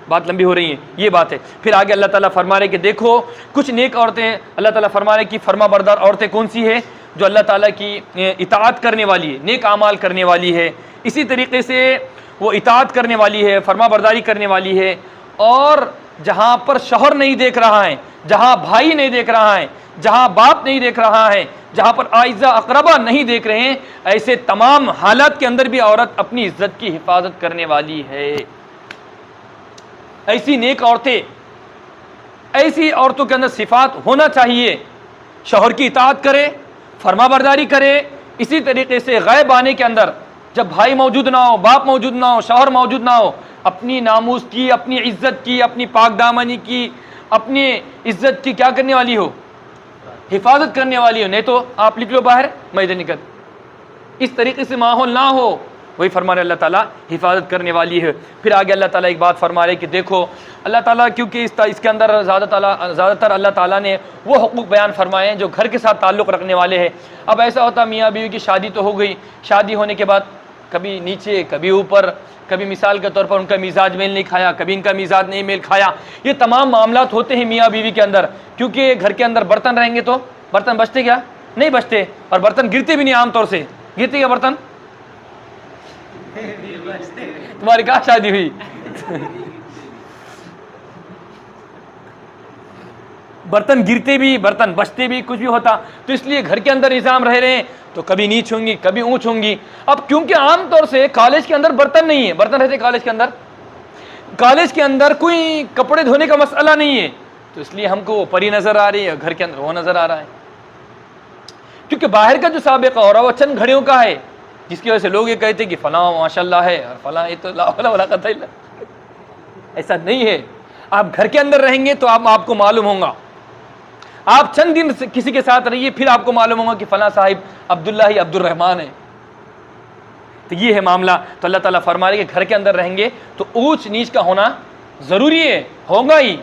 A: बात लंबी हो रही है, ये बात है। फिर आगे अल्लाह ताला फरमा रहे कि देखो कुछ नेक औरतें, अल्लाह ताला फरमा रहे कि फरमा बरदार औरतें कौन सी है? जो अल्लाह ताला की इताअत करने वाली है, नेक आमाल करने वाली है। इसी तरीके से वो इताअत करने वाली है, फरमा बरदारी करने वाली है। और जहाँ पर शौहर नहीं देख रहा है, जहाँ भाई नहीं देख रहा है, जहाँ बाप नहीं देख रहा है, जहाँ पर आइज़ा अकरबा नहीं देख रहे हैं, ऐसे तमाम हालात के अंदर भी औरत अपनी इज्जत की हिफाजत करने वाली है। ऐसी नेक औरतें, ऐसी औरतों के अंदर सिफात होना चाहिए। शौहर की इताअत करे, फरमाबरदारी करे। इसी तरीके से गैब आने के अंदर, जब भाई मौजूद ना हो, बाप मौजूद ना हो, शौहर मौजूद ना हो, अपनी नामूस की, अपनी इज्जत की, अपनी पाकदामनी की, अपनी इज्जत की क्या करने वाली हो? हिफाजत करने वाली हो। नहीं तो आप लिख लो बाहर, मैं इधर निकल। इस तरीके से माहौल ना हो, वही फरमा रहे अल्लाह ताला हिफाजत करने वाली है। फिर आगे अल्लाह ताला एक बात फरमा रहे कि देखो अल्लाह ताला, क्योंकि इसके अंदर ज़्यादातर अल्लाह ताला ने वो हुकूक बयान फरमाए हैं जो घर के साथ ताल्लुक़ रखने वाले हैं। अब ऐसा होता मियाँ बीवी की शादी तो हो गई, शादी होने के बाद कभी नीचे कभी ऊपर, कभी मिसाल के तौर पर उनका मिजाज मेल नहीं खाया, कभी इनका मिजाज नहीं मेल खाया। ये तमाम मामलात होते हैं मियाँ बीवी के अंदर, क्योंकि घर के अंदर बर्तन रहेंगे तो बर्तन बचते क्या? नहीं बचते, और बर्तन गिरते भी नहीं। आमतौर से गिरते क्या बर्तन? तुम्हारी कहाँ शादी हुई? बर्तन गिरते भी, बर्तन बचते भी, कुछ भी होता। तो इसलिए घर के अंदर निजाम रह रहे हैं तो कभी नीच होंगी, कभी ऊंच होंगी। अब क्योंकि आमतौर से कॉलेज के अंदर बर्तन नहीं है, बर्तन रहते कॉलेज के अंदर, कॉलेज के अंदर कोई कपड़े धोने का मसला नहीं है, तो इसलिए हमको वो परी नजर आ रही है, घर के अंदर वो नजर आ रहा है। क्योंकि बाहर का जो साबिक़ा हो रहा है वो चंद घड़ियों का है, जिसकी वजह से लोग ये कहते हैं कि फलां माशाल्लाह है और फलां ये तो ला हौला वला कुव्वता इल्ला। ऐसा नहीं है। आप घर के अंदर रहेंगे तो आपको मालूम होगा। आप चंद दिन किसी के साथ रहिए, फिर आपको मालूम होगा कि फलां साहिब अब्दुल्ला ही अब्दुल रहमान है। तो ये है मामला। तो अल्लाह ताला फरमा रहे कि घर के अंदर रहेंगे तो ऊंच नीच का होना ज़रूरी है, होगा ही।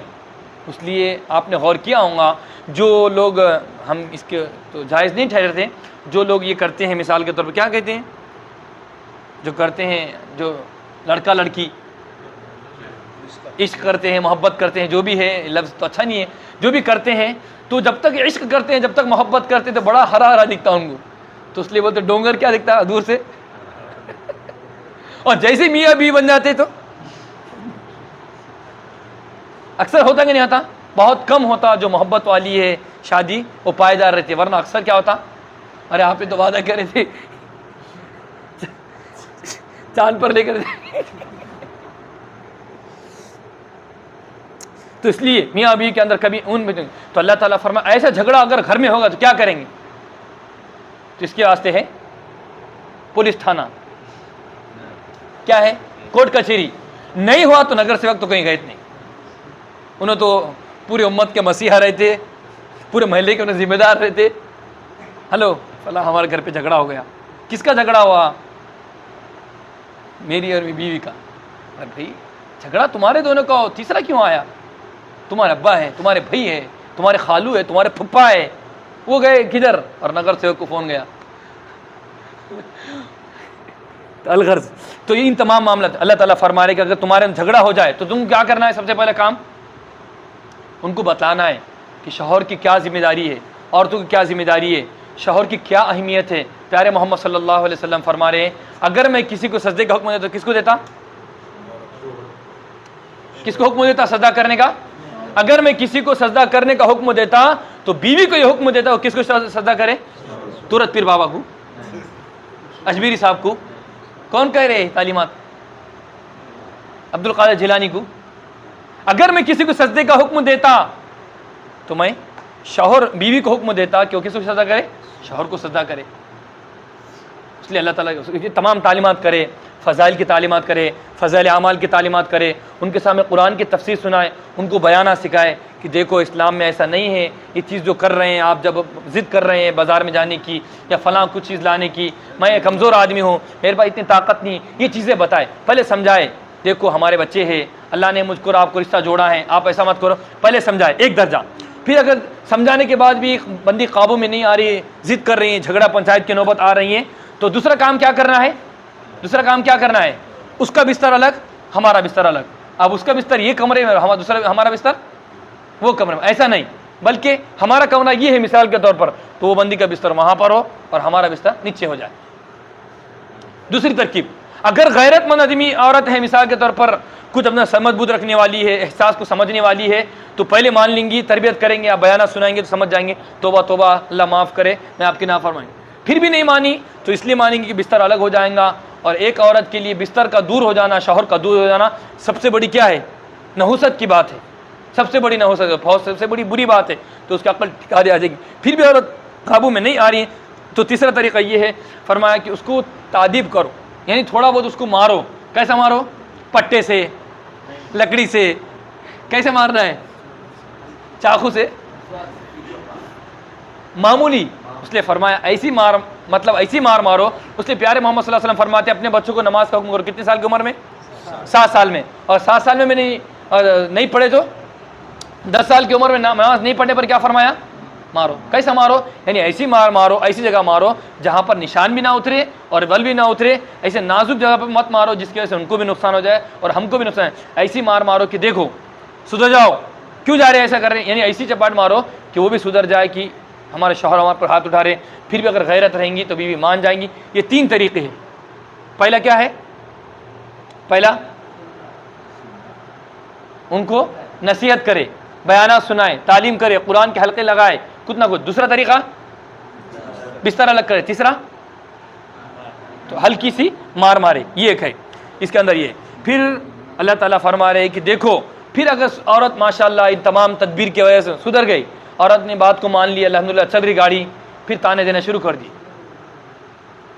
A: इसलिए आपने गौर किया होगा, जो लोग, हम इसके तो जायज़ नहीं ठहरते, जो लोग ये करते हैं, मिसाल के तौर पर क्या कहते हैं, जो करते हैं, जो लड़का लड़की इश्क करते हैं, मोहब्बत करते हैं, जो भी है, लफ्ज़ तो अच्छा नहीं है, जो भी करते हैं, तो जब तक इश्क करते हैं, जब तक मोहब्बत करते हैं तो बड़ा हरा हरा दिखता है उनको, तो इसलिए बोलते डोंगर क्या दिखता है दूर से। और जैसे मियाँ बीवी बन जाते तो अक्सर होता कि नहीं होता? बहुत कम होता जो मोहब्बत वाली है शादी, वो पायदार रहती है। वरना अक्सर क्या होता, अरे आप तो वादा कर रहे थे चांद पर लेकर तो इसलिए मियाँ बीवी के अंदर कभी उन तो अल्लाह ताला फरमा ऐसा झगड़ा अगर घर में होगा तो क्या करेंगे? तो इसके वास्ते है पुलिस थाना, क्या है, कोर्ट कचहरी। नहीं हुआ तो नगर सेवक तो कहीं गए नहीं, उन्हें तो पूरे उम्मत के मसीहा रहते, पूरे महल्ले के उन्हें जिम्मेदार रहते। हेलो फला हमारे घर पे झगड़ा हो गया। किसका झगड़ा हुआ? मेरी और बीवी का। अरे भाई झगड़ा तुम्हारे दोनों का हो, तीसरा क्यों आया? तुम्हारे अब्बा है, तुम्हारे भाई है, तुम्हारे खालू है, तुम्हारे फुप्पा है, वो गए किधर? और नगर सेवक को फोन गया अलगर्ज। तो इन तमाम मामला अल्लाह ताला फरमा रहे कि अगर तुम्हारे झगड़ा हो जाए तो तुम क्या करना है? सबसे पहले काम उनको बताना है कि शौहर की क्या जिम्मेदारी है, औरतों की क्या जिम्मेदारी है, शौहर की क्या अहमियत है। प्यारे मोहम्मद सल्लल्लाहु अलैहि वसल्लम फरमा रहे हैं, अगर मैं किसी को सजदे का हुक्म देता तो किसको देता? किसको हुक्म देता सजदा करने का? अगर मैं किसी को सजदा करने का हुक्म देता तो बीवी को ये हुक्म देता, वो किसको सजदा करे? तुरत पीर बाबा को, अजमेरी साहब को। कौन कह रहे तालीमात? अब्दुल कादिर जिलानी को, अगर मैं किसी को सजदे का हुक्म देता तो मैं शौहर बीवी को हुक्म देता कि वो किसको सजदा करे, शौहर को सजदा करे। इसलिए अल्लाह ताला की तमाम तालीमात करे, फ़ज़ाइल की तालीमात करे, फ़ज़ाइल आमाल की तालीमात करे, उनके सामने कुरान की तफसीर सुनाए, उनको बयाना सिखाए कि देखो इस्लाम में ऐसा नहीं है, ये चीज़ जो कर रहे हैं आप, जब ज़िद कर रहे हैं बाज़ार में जाने की या फ़लाँ कुछ चीज़ लाने की, मैं एक कमज़ोर आदमी हूँ, मेरे पास इतनी ताकत नहीं, ये चीज़ें बताए, पहले समझाए। देखो हमारे बच्चे हैं, अल्लाह ने मुझको और आपको रिश्ता जोड़ा है, आप ऐसा मत करो, पहले समझाए एक दर्जा। फिर अगर समझाने के बाद भी एक बंदी काबू में नहीं आ रही है, ज़िद कर रही है, झगड़ा पंचायत की नौबत आ रही है, तो दूसरा काम क्या करना है, दूसरा काम क्या करना है, उसका बिस्तर अलग, हमारा बिस्तर अलग। अब उसका बिस्तर ये कमरे में, हमारा बिस्तर वो कमरे में, ऐसा नहीं, बल्कि हमारा कमरा ये है मिसाल के तौर पर, तो वो बंदी का बिस्तर वहाँ पर हो और हमारा बिस्तर नीचे हो जाए। दूसरी तरकीब, अगर गैरतमंद आदमी औरत है मिसाल के तौर पर, कुछ अपना समझ बुद्ध रखने वाली है, एहसास को समझने वाली है, तो पहले मान लेंगी, तरबियत करेंगे, आप बयाना सुनाएंगे तो समझ जाएंगे, तोबा तोबा अल्लाह माफ़ करे, मैं आपकी नाफरमानी। फिर भी नहीं मानी तो इसलिए मानेंगे कि बिस्तर अलग हो जाएगा। और एक औरत के लिए बिस्तर का दूर हो जाना, शौहर का दूर हो जाना सबसे बड़ी क्या है, नहुसत की बात है, सबसे बड़ी नहुसत, सबसे बड़ी बुरी बात है, तो उसकी अक्ल ठिकाने आ जाएगी। फिर भी औरत काबू में नहीं आ रही है तो तीसरा तरीका ये है, फरमाया कि उसको तादीब करो, यानी थोड़ा बहुत उसको मारो। कैसा मारो, पट्टे से, लकड़ी से, कैसे मारना है, चाकू से, मामूली। इसलिए फरमाया ऐसी मार, मतलब ऐसी मार मारो। उसलिए प्यारे मोहम्मद सल्लल्लाहु अलैहि वसल्लम फरमाते अपने बच्चों को नमाज का हुक्म करो, कितने साल की उम्र में, 7 साल में, और 7 साल में नहीं पढ़े तो 10 साल की उम्र में नमाज नहीं पढ़ने पर क्या फरमाया, मारो। कैसा मारो, यानी ऐसी मार मारो, ऐसी जगह मारो जहाँ पर निशान भी ना उतरे और बल भी ना उतरे, ऐसे नाजुक जगह पर मत मारो जिसकी वजह से उनको भी नुकसान हो जाए और हमको भी नुकसान है। ऐसी मार मारो कि देखो सुधर जाओ, क्यों जा रहे हैं ऐसा कर रहे हैं, यानी ऐसी चपाट मारो कि वो भी सुधर जाए कि हमारे शौहर हमारे पर हाथ उठा रहे। फिर भी अगर गैरत रहेंगी तो बीवी मान जाएंगी। ये 3 तरीके हैं। पहला क्या है, पहला उनको नसीहत करे, बयाना सुनाए, तालीम करे, कुरान के हल्के लगाए, कुछ ना कुछ। दूसरा तरीका बिस्तर अलग करे। तीसरा तो हल्की सी मार मारे, ये एक है इसके अंदर ये। फिर अल्लाह ताला फरमा रहे कि देखो, फिर अगर औरत माशाअल्लाह इन तमाम तदबीर की वजह से सुधर गई, औरत ने बात को मान लिया, अल्हम्दुलिल्लाह चल रही गाड़ी, फिर ताने देना शुरू कर दी।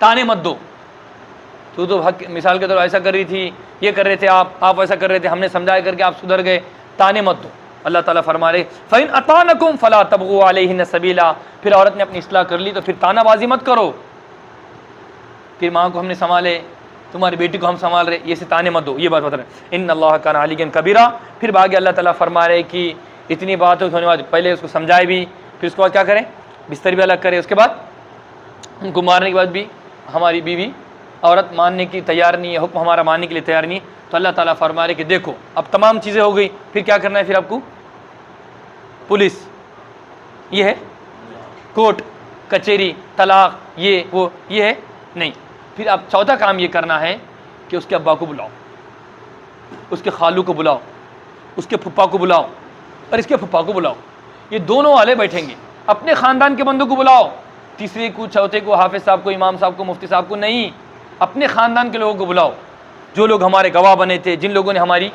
A: ताने मत दो, तू तो हक मिसाल के तौर ऐसा कर रही थी, ये कर रहे थे आप ऐसा कर रहे थे, हमने समझाया करके आप सुधर गए, ताने मत दो। अल्लाह ताला फरमा रहे फ़इन अतानकुम फ़ला तबगू अलैहिन सबीला। फिर औरत ने अपनी इस्लाह कर ली तो फिर तानाबाजी मत करो, फिर माँ को हमने संभाले, तुम्हारी बेटी को हम संभाल रहे, ये से ताने मत दो, ये बात बता रहे। इन्नल्लाह कान अलिय्यन कबीरा। फिर आगे अल्लाह ताला फरमा रहे कि इतनी बात होने के बाद पहले उसको समझाए भी, फिर उसके बाद क्या करें, बिस्तर भी अलग करे। उसके बाद उनको मारने के बाद भी हमारी बीवी औरत मानने की तैयार नहीं है, हुक्म हमारा मानने के लिए तैयार नहीं है, तो अल्लाह ताला फरमा रहे कि देखो अब तमाम चीज़ें हो गई, फिर क्या करना है, फिर आपको पुलिस, ये है कोर्ट कचहरी, तलाक, ये वो, ये है नहीं। फिर आप चौथा काम ये करना है कि उसके अब्बा को बुलाओ, उसके खालू को बुलाओ, उसके फुप्पा को बुलाओ और इसके फुप्पा को बुलाओ। ये दोनों वाले बैठेंगे, अपने ख़ानदान के बंदों को बुलाओ, तीसरे को, चौथे को, हाफिज़ साहब को, इमाम साहब को, मुफ्ती साहब को नहीं, अपने ख़ानदान के लोगों को बुलाओ, जो लोग हमारे गवाह बने थे, जिन लोगों ने हमारी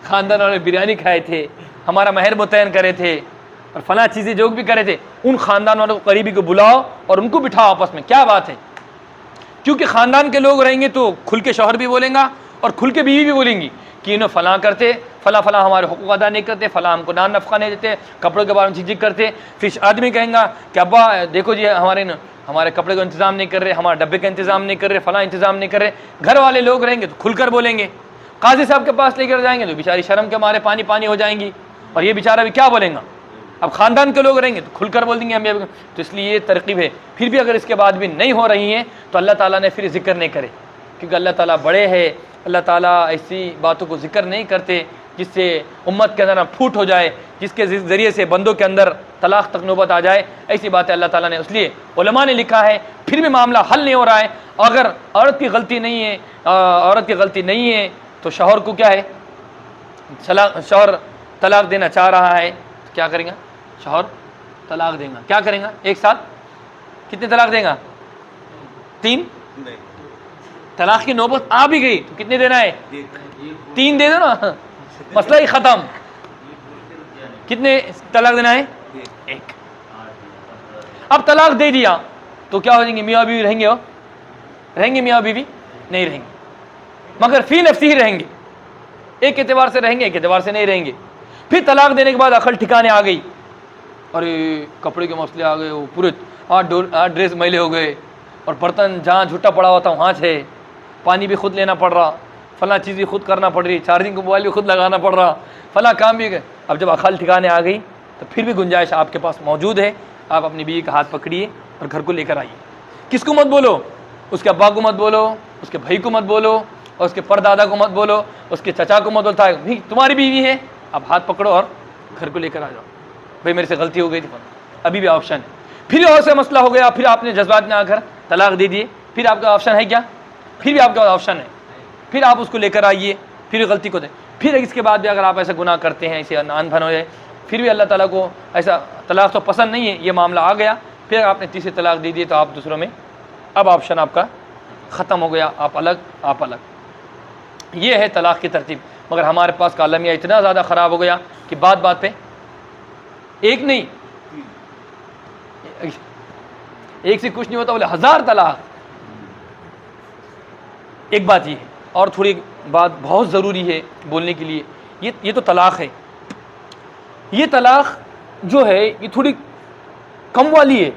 A: ख़ानदान वाले बिरयानी खाए थे, हमारा महर मुतयन करे थे और फला चीज़ें जो भी करे थे, उन ख़ानदान वालों को, करीबी को बुलाओ और उनको बिठाओ आपस में। क्या बात है, क्योंकि ख़ानदान के लोग रहेंगे तो खुल के शौहर भी बोलेंगा और खुल के बीवी भी बोलेंगी कि इन्होंने फ़लाँ करते, फ़ला फ़ला हमारे हुकूक अदा नहीं करते, फ़ला हमको नान नफ़क़ा नहीं देते, कपड़ों के बारे में झिझक करते। फिर आदमी कहेंगा कि अब्बा देखो जी हमारे कपड़े का इंतज़ाम नहीं कर रहे, हमारे डब्बे का इंतज़ाम नहीं कर रहे, फ़ला इंतज़ाम नहीं कर रहे। घर वाले लोग रहेंगे तो खुलकर बोलेंगे, काजी साहब के पास लेकर जाएंगे तो बेचारी शर्म के मारे पानी पानी हो जाएंगी और ये बेचारा भी क्या बोलेगा। अब ख़ानदान के लोग रहेंगे तो खुलकर बोल देंगे हम, तो इसलिए ये तरकीब है। फिर भी अगर इसके बाद भी नहीं हो रही हैं तो अल्लाह ताला ने फिर जिक्र नहीं करे, क्योंकि अल्लाह ताला बड़े है, अल्लाह ताला ऐसी बातों को जिक्र नहीं करते जिससे उम्मत के अंदर फूट हो जाए, जिसके ज़रिए से बंदों के अंदर तलाक तक नौबत आ जाए। ऐसी बातें अल्लाह ताला ने, इसलिए उलमा ने लिखा है फिर भी मामला हल नहीं हो रहा है, अगर औरत की गलती नहीं है तो शौहर को क्या है, शौहर तलाक देना चाह रहा है तो क्या करेगा, शौहर तलाक देगा। क्या करेगा, एक साथ कितने तलाक देगा, 3 तलाक की नौबत आ भी गई तो कितने देना है? 3 दे दो ना, मसला ही ख़त्म। कितने तलाक देना है? 1। अब तलाक दे दिया तो क्या हो जाएंगे? मियाँ बीवी रहेंगे? हो रहेंगे मियाँ बीवी? नहीं रहेंगे, मगर फी नफ्सी ही रहेंगे। एक एतबार से रहेंगे, एक एतबार से नहीं रहेंगे। फिर तलाक देने के बाद अकल ठिकाने आ गई, अरे कपड़े के मसले आ गए, वो पूरे 8 ड्रेस मैले हो गए, और बर्तन जहाँ झूठा पड़ा हुआ था वहाँ है, पानी भी खुद लेना पड़ रहा, फला चीज़ भी खुद करना पड़ रही, चार्जिंग का मोबाइल भी खुद लगाना पड़ रहा, फला काम भी गए। अब जब अकल ठिकाने आ गई तो फिर भी गुंजाइश आपके पास मौजूद है, आप अपनी बीवी का हाथ पकड़िए और घर को लेकर आइए। किसको मत बोलो? उसके अब्बा को मत बोलो, उसके भाई को मत बोलो, और उसके परदादा को मत बोलो, उसके चचा को मत बोलता है तुम्हारी बीवी है, आप हाथ पकड़ो और घर को लेकर आ जाओ। भाई मेरे से गलती हो गई थी, अभी भी ऑप्शन है। फिर और से मसला हो गया, फिर आपने जज्बात में आकर तलाक दे दिए, फिर आपका ऑप्शन है क्या? फिर भी आपका ऑप्शन है, फिर आप उसको लेकर आइए, फिर गलती को दें। फिर इसके बाद भी अगर आप ऐसा गुनाह करते हैं, ऐसे अनबन हो जाए, फिर भी अल्लाह ताला को ऐसा तलाक तो पसंद नहीं है, ये मामला आ गया, फिर आपने तीसरी तलाक दे दी तो आप दूसरों में, अब ऑप्शन आपका ख़त्म हो गया, आप अलग आप अलग। ये है तलाक की तरतीब। मगर हमारे पास का आलमिया इतना ज़्यादा ख़राब हो गया कि बात बात पे एक नहीं, एक से कुछ नहीं होता, बोले 1000 तलाक। एक बात ये है, और थोड़ी बात बहुत ज़रूरी है बोलने के लिए, ये तो तलाक है, ये तलाक जो है ये थोड़ी कम वाली है।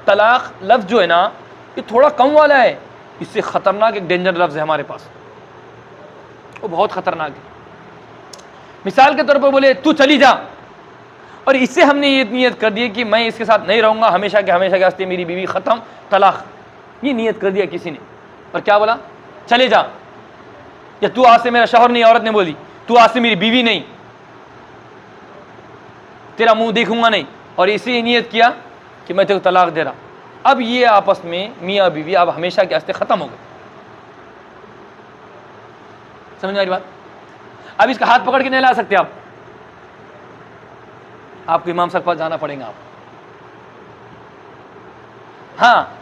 A: तलाक लफ्ज़ जो है ना ये थोड़ा कम वाला है, इससे ख़तरनाक एक डेंजर लफ्ज़ है हमारे पास, वो बहुत ख़तरनाक है। मिसाल के तौर पर बोले तू चली जा, और इससे हमने ये नियत कर दी कि मैं इसके साथ नहीं रहूँगा हमेशा के वास्ते, मेरी बीवी ख़त्म, तलाक, ये नियत कर दिया किसी ने, और क्या बोला? चले जा, या तू आज से मेरा शौहर नहीं, औरत ने बोली तू आज से मेरी बीवी नहीं, तेरा मुंह देखूंगा नहीं, और इसी नियत किया कि मैं तेरे को तलाक दे रहा। अब ये आपस में मियाँ बीवी अब हमेशा के वास्ते ख़त्म हो गए। समझ में आ रही बात? अब इसका हाथ पकड़ के नहीं ला सकते आप, आपको इमाम साहब के पास जाना पड़ेगा। आप हाँ,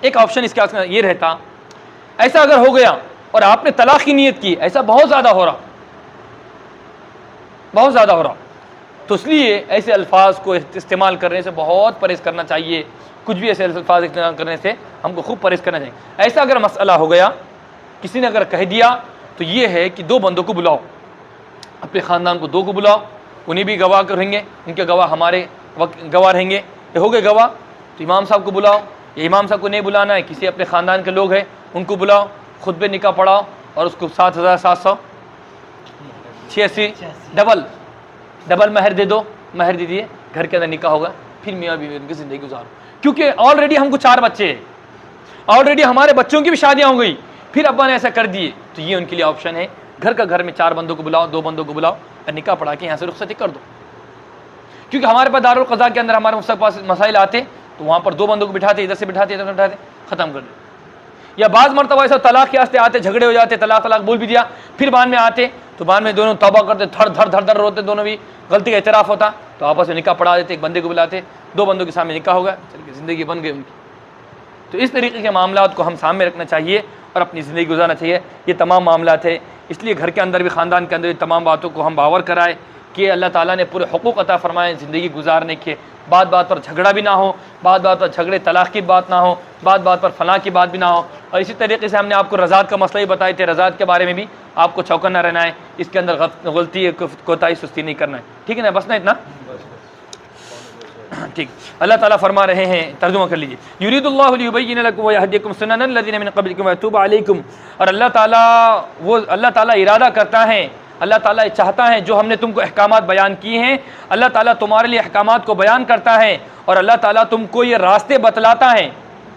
A: एक ऑप्शन इसके पास ये रहता, ऐसा अगर हो गया और आपने तलाक की नियत की, ऐसा बहुत ज़्यादा हो रहा, बहुत ज़्यादा हो रहा, तो इसलिए ऐसे अल्फाज को इस्तेमाल करने से बहुत परहेज करना चाहिए। कुछ भी ऐसे अल्फाज इस्तेमाल करने से हमको खूब परहेज करना चाहिए। ऐसा अगर मसला हो गया, किसी ने अगर कह दिया, तो ये है कि 2 बंदों को बुलाओ, अपने ख़ानदान को 2 को बुलाओ, उन्हें भी गवाह करेंगे, उनके गवाह हमारे गवाह रहेंगे। ये हो गए गवाह, तो इमाम साहब को बुलाओ, या इमाम साहब को नहीं बुलाना है, किसी अपने ख़ानदान के लोग हैं उनको बुलाओ, खुतबे निकाह पढ़ाओ, और उसको 7,786 डबल महर दे दो, महर दे दिए, घर के अंदर निकाह होगा, फिर मियाँ बीवी उनकी ज़िंदगी गुजारो। क्योंकि ऑलरेडी हमको 4 बच्चे हैं, ऑलरेडी हमारे बच्चों की भी शादियाँ हो गई, फिर अब्बा ने ऐसा कर दिए, तो ये उनके लिए ऑप्शन है, घर में 4 बंदों को बुलाओ, 2 बंदों को बुलाओ, और निकाह पढ़ा के यहाँ से रुखसती कर दो। क्योंकि हमारे पास दारुल क़ज़ा के अंदर हमारे मुफ्ती पास मसाइल आते, तो वहाँ पर 2 बंदों को बिठाते, इधर से बिठाते, इधर से बिठाते, ख़त्म कर दो। या बाज़ मरतबा ऐसा तलाक के वास्ते आते, झगड़े हो जाते, तलाक बोल भी दिया, फिर बाद में आते, तो बाद में दोनों तौबा करते, धर धर रोते, दोनों भी गलती का एतराफ़ होता, तो आपस में निकाह पढ़ा देते, एक बंदे को बुलाते, 2 बंदों के सामने निकाह होगा, चल ज़िंदगी बन गई उनकी। तो इस तरीके के मामलात को हम सामने रखना चाहिए और अपनी ज़िंदगी गुजारना चाहिए। ये तमाम मामलात है, इसलिए घर के अंदर भी, ख़ानदान के अंदर भी तमाम बातों को हम बावर कराएं कि अल्लाह ताला ने पूरे हुकूक़ अता फ़रमाए ज़िंदगी गुजारने के। बात बात पर झगड़ा भी ना हो, बात बात पर झगड़े तलाक की बात ना हो, बात बात पर फलां की बात भी ना हो। और इसी तरीके से हमने आपको रज़ात का मसला ही बताए थे, रज़ात के बारे में भी आपको चौकन्ना रहना है, इसके अंदर गलती कोताही सुस्ती नहीं करना है। ठीक है ना, बस ना इतना ठीक। अल्लाह ताला फरमा रहे हैं, तर्जुमा कर लीजिए, युरीदुल्लाहु लियुबय्यिन लकुम व यहदियकुम सुननल लज़ीना मिन क़ब्लिकुम व यतूब अलैकुम। और अल्लाह ताला इरादा करता है, अल्लाह ताला चाहता है जो हमने तुमको अहकामात बयान किए हैं, अल्लाह ताला तुम्हारे लिए अहकामात को बयान करता है, और अल्लाह ताला तुमको ये रास्ते बतलाता है।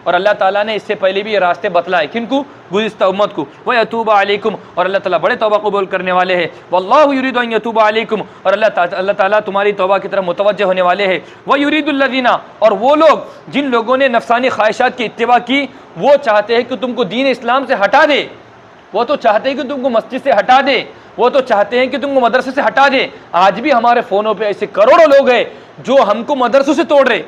A: और अल्लाह ताला ने इससे पहले भी ये रास्ते बतलाए, किनको? गुज़िश्ता उम्मत को। व यतूब अलैकुम, और अल्लाह ताला बड़े तौबा कबूल करने वाले हैं। वल्लाहु युरीदु अन यतूब अलैकुम, और अल्लाह ताला तुम्हारी तौबा की तरफ मुतवज्जह होने वाले हैं। व युरीदुल लज़ीना, और वो लोग जिन लोगों ने नफ्सानी ख्वाहिशात की इत्तिबा की, वो चाहते हैं कि तुमको दीन इस्लाम से हटा दे, वो तो चाहते हैं कि तुमको मस्जिद से हटा दे, वो तो चाहते हैं कि तुमको मदरसे से हटा दे। आज भी हमारे फ़ोनों पे ऐसे करोड़ों लोग हैं जो हमको मदरसों से तोड़ रहे,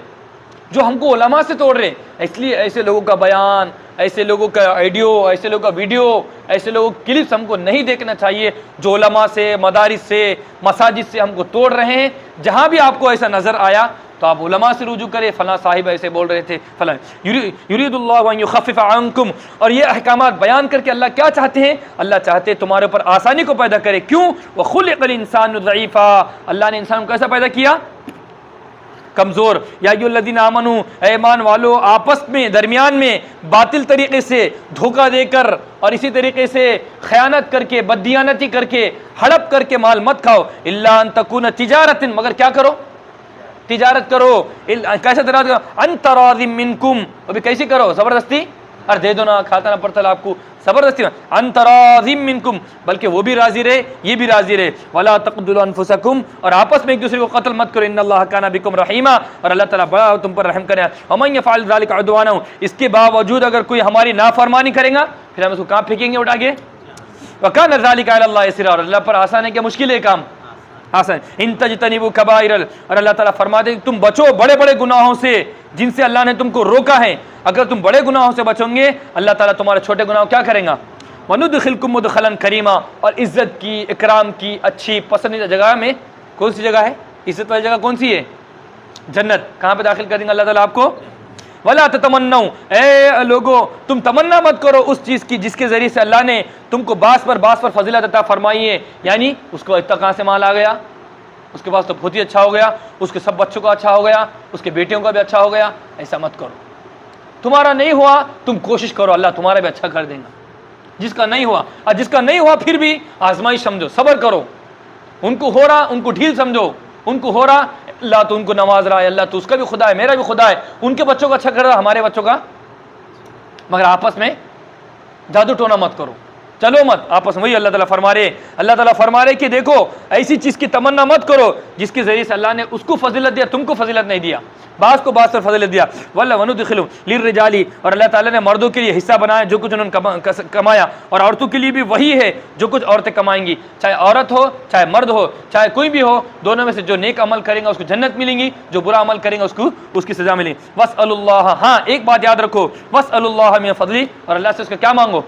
A: जो हमको उलमा से तोड़ रहे हैं। इसलिए ऐसे लोगों का बयान, ऐसे लोगों का ऑडियो, ऐसे लोगों का वीडियो, ऐसे लोगों की क्लिप्स हमको नहीं देखना चाहिए जो उलमा से, मदारिस से, मसाजिद से हमको तोड़ रहे हैं। जहाँ भी आपको ऐसा नज़र आया तो आप उलमा से रुजू करें, फला साहिब ऐसे बोल रहे थे, फला युरीदुल्लाहु अन युखफ्फिफ अन्कुम। और ये अहकामात बयान करके अल्लाह क्या चाहते हैं? अल्लाह चाहते हैं तुम्हारे ऊपर आसानी को पैदा करे। क्यों? व खुलिक़ल इंसानु ज़ईफ़ा, अल्लाह ने इंसान को कैसा पैदा किया? कमज़ोर। या अय्युहल्लज़ीना आमनू, ईमान वालो, आपस में दरमियान में बातिल तरीके से धोखा देकर और इसी तरीके से खयानत करके, बददियानती करके, हड़प करके माल मत खाओ। इल्ला अन तकून तिजारतिन, मगर क्या करो? तिजारत करो। कैसे तिजारत करो? अन तराज़िम मिनकुम, अभी कैसे करो? ज़बरदस्ती? अरे दे दो ना, खाता ना पड़ता आपको, ज़बरदस्ती। अन तराज़िम मिनकुम, बल्कि वो भी राजी रहे, ये भी राजी रहे। वला तक़तुलू अनफुसकुम, और आपस में एक दूसरे को कत्ल मत करो। इन्नल्लाह काना बिकुम रहीमा, और अल्लाह ताला बड़ा तुम पर रहम करे। वमन यफ़अल ज़ालिका उद्वाना, इसके बावजूद अगर कोई हमारी नाफरमानी करेगा फिर हम उसको कहाँ फेंकेंगे उठा के? व काना ज़ालिका अलल्लाह यसीरा, और अल्लाह पर आसान है क्या मुश्किल है काम? आसान। इन तजतनिबू कबाइरल, और अल्लाह ताला फरमाते हैं तुम बचो बड़े बड़े गुनाहों से जिनसे अल्लाह ने तुमको रोका है। अगर तुम बड़े गुनाहों से बचोगे अल्लाह ताला तुम्हारे छोटे गुनाह क्या करेगा? वनुदखिलकुम मुदखलन करीमा, और इज्जत की, इकराम की, अच्छी पसंदीदा जगह में। कौन सी जगह है? इज्जत वाली जगह कौन सी है? जन्नत। कहाँ पे दाखिल कर देंगे अल्लाह ताला आपको? वला ततमन्नौ, ए लोगो तुम तमन्ना मत करो उस चीज़ की जिसके ज़रिए से अल्लाह ने तुमको बास पर फजीलत अता फरमाई है। यानी उसको इतना कहाँ से माल आ गया, उसके पास तो बहुत ही अच्छा हो गया, उसके सब बच्चों का अच्छा हो गया, उसके बेटियों का भी अच्छा हो गया। ऐसा मत करो। तुम्हारा नहीं हुआ तुम कोशिश करो, अल्लाह तुम्हारा भी अच्छा कर देगा। जिसका नहीं हुआ, और जिसका नहीं हुआ फिर भी आजमाइश समझो, सब्र करो। उनको हो रहा उनको ढील समझो, उनको हो रहा अल्लाह तो उनको नवाज रहा है, अल्लाह तो उसका भी खुदा है, मेरा भी खुदा है। उनके बच्चों का अच्छा कर रहा है, हमारे बच्चों का। मगर आपस में जादू टोना मत करो, चलो मत आपस में। वही अल्लाह ताला फरमा रहे कि देखो ऐसी चीज़ की तमन्ना मत करो जिसके ज़रिए से अल्लाह ने उसको फजीलत दिया, तुमको फजीलत नहीं दिया। बास को बास पर फजीलत दिया। वल्ला वनुदखिलु लिर्रिजाली, और अल्लाह ताला ने मर्दों के लिए हिस्सा बनाया जो कुछ उन्होंने कमाया, और औरतों के लिए भी वही है जो कुछ औरतें कमाएंगी। चाहे औरत हो, चाहे मर्द हो, चाहे कोई भी हो, दोनों में से जो नेक अमल करेंगे उसको जन्नत मिलेंगी, जो बुरा अमल करेंगे उसको उसकी सजा मिलेगी। वस्अलुल्लाह, हाँ एक बात याद रखो, वस्अलुल्लाह मिन फज़ली, और अल्लाह से उसका क्या मांगो?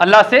A: अल्लाह से,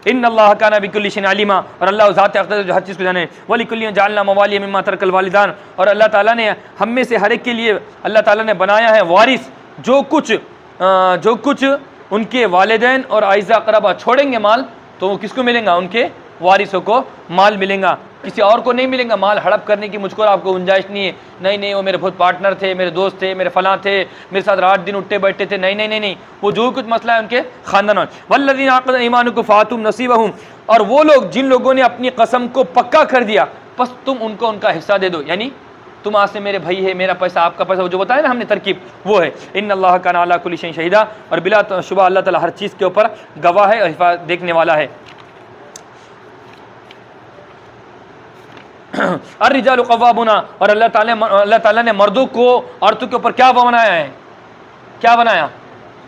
A: इन्नल्लाह काना बिकुल्लि शैइन अलीमा, और अल्लाह ज़ात अक़दर जो हर चीज़ को जाने। वलिकुल्लिन जअलना मवालिय मिम्मा तरकल वालिदान, और अल्लाह ताला ने हम में से हर एक के लिए अल्लाह ताला ने बनाया है वारिस, जो कुछ उनके वालिदैन और आइज़ा अक़रबा छोड़ेंगे माल तो वो किसको मिलेगा? उनके वारिसों को माल मिलेगा, किसी और को नहीं मिलेगा। माल हड़प करने की मुझको आपको गुंजाइश नहीं है। नहीं वो मेरे बहुत पार्टनर थे, मेरे दोस्त थे, मेरे फलां थे, मेरे साथ रात दिन उठते बैठते थे, नहीं, वो जो कुछ मसला है उनके खानदान। वल्लज़ीना अक़द ईमानुकुम फ़ातुम नसीबहुम, और वो लोग जिन लोगों ने अपनी कसम को पक्का कर दिया बस तुम उनको उनका हिस्सा दे दो। यानी तुम आज से मेरे भाई है, मेरा पैसा आपका पैसा, वो जो बताया ना हमने तरकीब, वो है। इन्नल्लाह काना अला कुल्लि शैइन शहीदा, और बिला शुबह अल्लाह ताला हर चीज़ के ऊपर गवाह है और हिफाज़त देखने वाला है। अर्रिजालु क़व्वामूना, और अल्लाह ताला ने मर्दों को औरतों के ऊपर क्या बनाया है? क्या बनाया?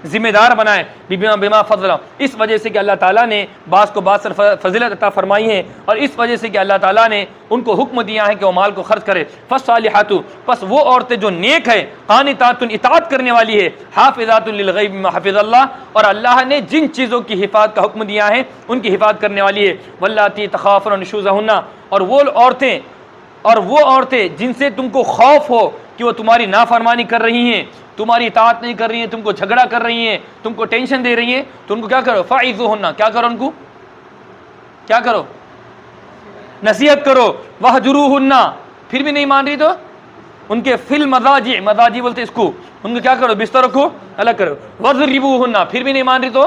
A: जिम्मेदार बनाए। बिमा फज़ला, इस वजह से कि अल्लाह ताला ने बास को बास फजीलत अता फरमाई है, और इस वजह से कि अल्लाह ताला ने उनको हुक्म दिया है कि वो माल को खर्च करे। फ़स्सालिहातु, बस वो औरतें जो नेक है, क़ानितातुन इताअत करने वाली है, हाफ़िज़ातुन लिल-ग़ैब बिमा हफ़िज़ल्लाह, और अल्लाह ने जिन चीज़ों की हिफाजत का हुक्म दिया है उनकी हिफाजत करने वाली है। वल्लाती तख़ाफ़ून नुशूज़हुन्ना, और वो औरतें जिनसे तुमको खौफ हो कि वो तुम्हारी नाफरमानी कर रही हैं, तुम्हारी इताअत नहीं कर रही हैं, तुमको झगड़ा कर रही हैं, तुमको टेंशन दे रही हैं, तो उनको क्या करो? फ़ाइज़ुहुन्ना, क्या करो? उनको क्या करो? नसीहत करो। वहजुरूहुन्ना, फिर भी नहीं मान रही तो उनके फिल मज़ाजी बोलते इसको, उनको क्या करो? बिस्तर रखो, अलग करो। वज़रिबूहुन्ना, फिर भी नहीं मान रही तो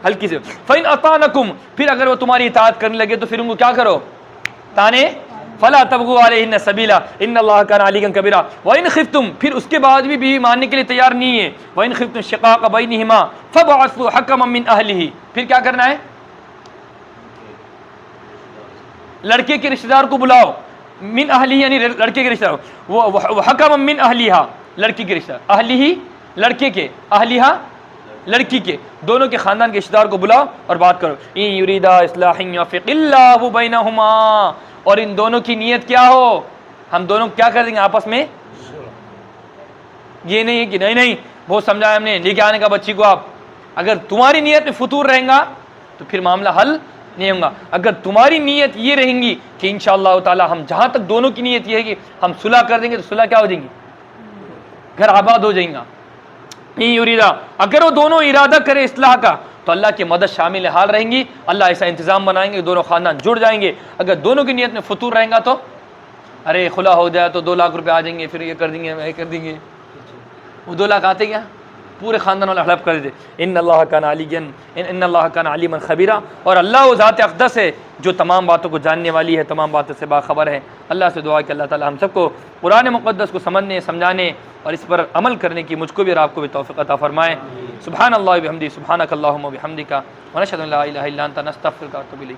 A: हल्की से। फ़इन अतानकुम, फिर अगर वो तुम्हारी इताअत करने लगे तो फिर उनको क्या करो? ताने। फला तबगू अलैहिन्ना सबीला इन्नल्लाह काना अलिय्यन कबीरा। व इन खिफ्तुम, फिर उसके बाद भी बीवी मानने के लिए तैयार नहीं है। व इन खिफ्तुम शिक़ाक़ बैनिहिमा फ़बअसू हकमम मिन अहलिही, फिर क्या करना है? लड़के के रिश्तेदार को बुलाओ। मिन अहलिही यानी लड़के के रिश्तेदार, वो हकमम मिन अहलिहा, लड़की के रिश्तेदार, अहलिही लड़के के, अहलिहा लड़की के, दोनों के खानदान के रिश्तेदार को बुलाओ और बात करो। इन युरीदा इस्लाहन युवफ़्फ़िक़िल्लाहु बैनहुमा, और इन दोनों की नीयत क्या हो? हम दोनों क्या कर देंगे आपस में। ये नहीं है कि नहीं नहीं बहुत समझाया हमने, लेके आने का बच्ची को आप, अगर तुम्हारी नीयत में फतूर रहेगा तो फिर मामला हल नहीं होगा। अगर तुम्हारी नीयत ये रहेंगी कि इंशाअल्लाह ताला हम जहां तक दोनों की नीयत ये है कि हम सुलह कर देंगे, तो सुलह क्या हो जाएंगी, घर आबाद हो जाएगा। अगर वो दोनों इरादा करे इस्लाह का तो अल्लाह की मदद शामिल हाल रहेंगी, अल्लाह ऐसा इंतजाम बनाएंगे दोनों खानदान जुड़ जाएंगे। अगर दोनों की नीयत में फतूर रहेगा तो अरे खुला हो जाए तो 2 लाख रुपए आ जाएंगे, फिर ये कर देंगे ये कर देंगे, वो 2 लाख आते क्या, पूरे खानदान वाले हड़प कर देते। इन्नल्लाह कान अलियन इन्नल्लाह कान अलीमन खबीरा, और अल्लाह वो ज़ात अक़दस है जो तमाम बातों को जानने वाली है, तमाम बातों से बाखबर है। अल्लाह से दुआ कि अल्लाह ताला हम सबको कुरान मुक़द्दस को समझने समझाने और इस पर अमल करने की मुझको भी और आपको भी तौफ़ीक़ अता फ़रमाए। सुब्हानल्लाहि व बिहम्दिही सुब्हानकल्लाहुम्मा व बिहम्दिका व नशहदु अन ला इलाहा इल्ला अंता नस्तग़फिरुका व नतूबु इलैक।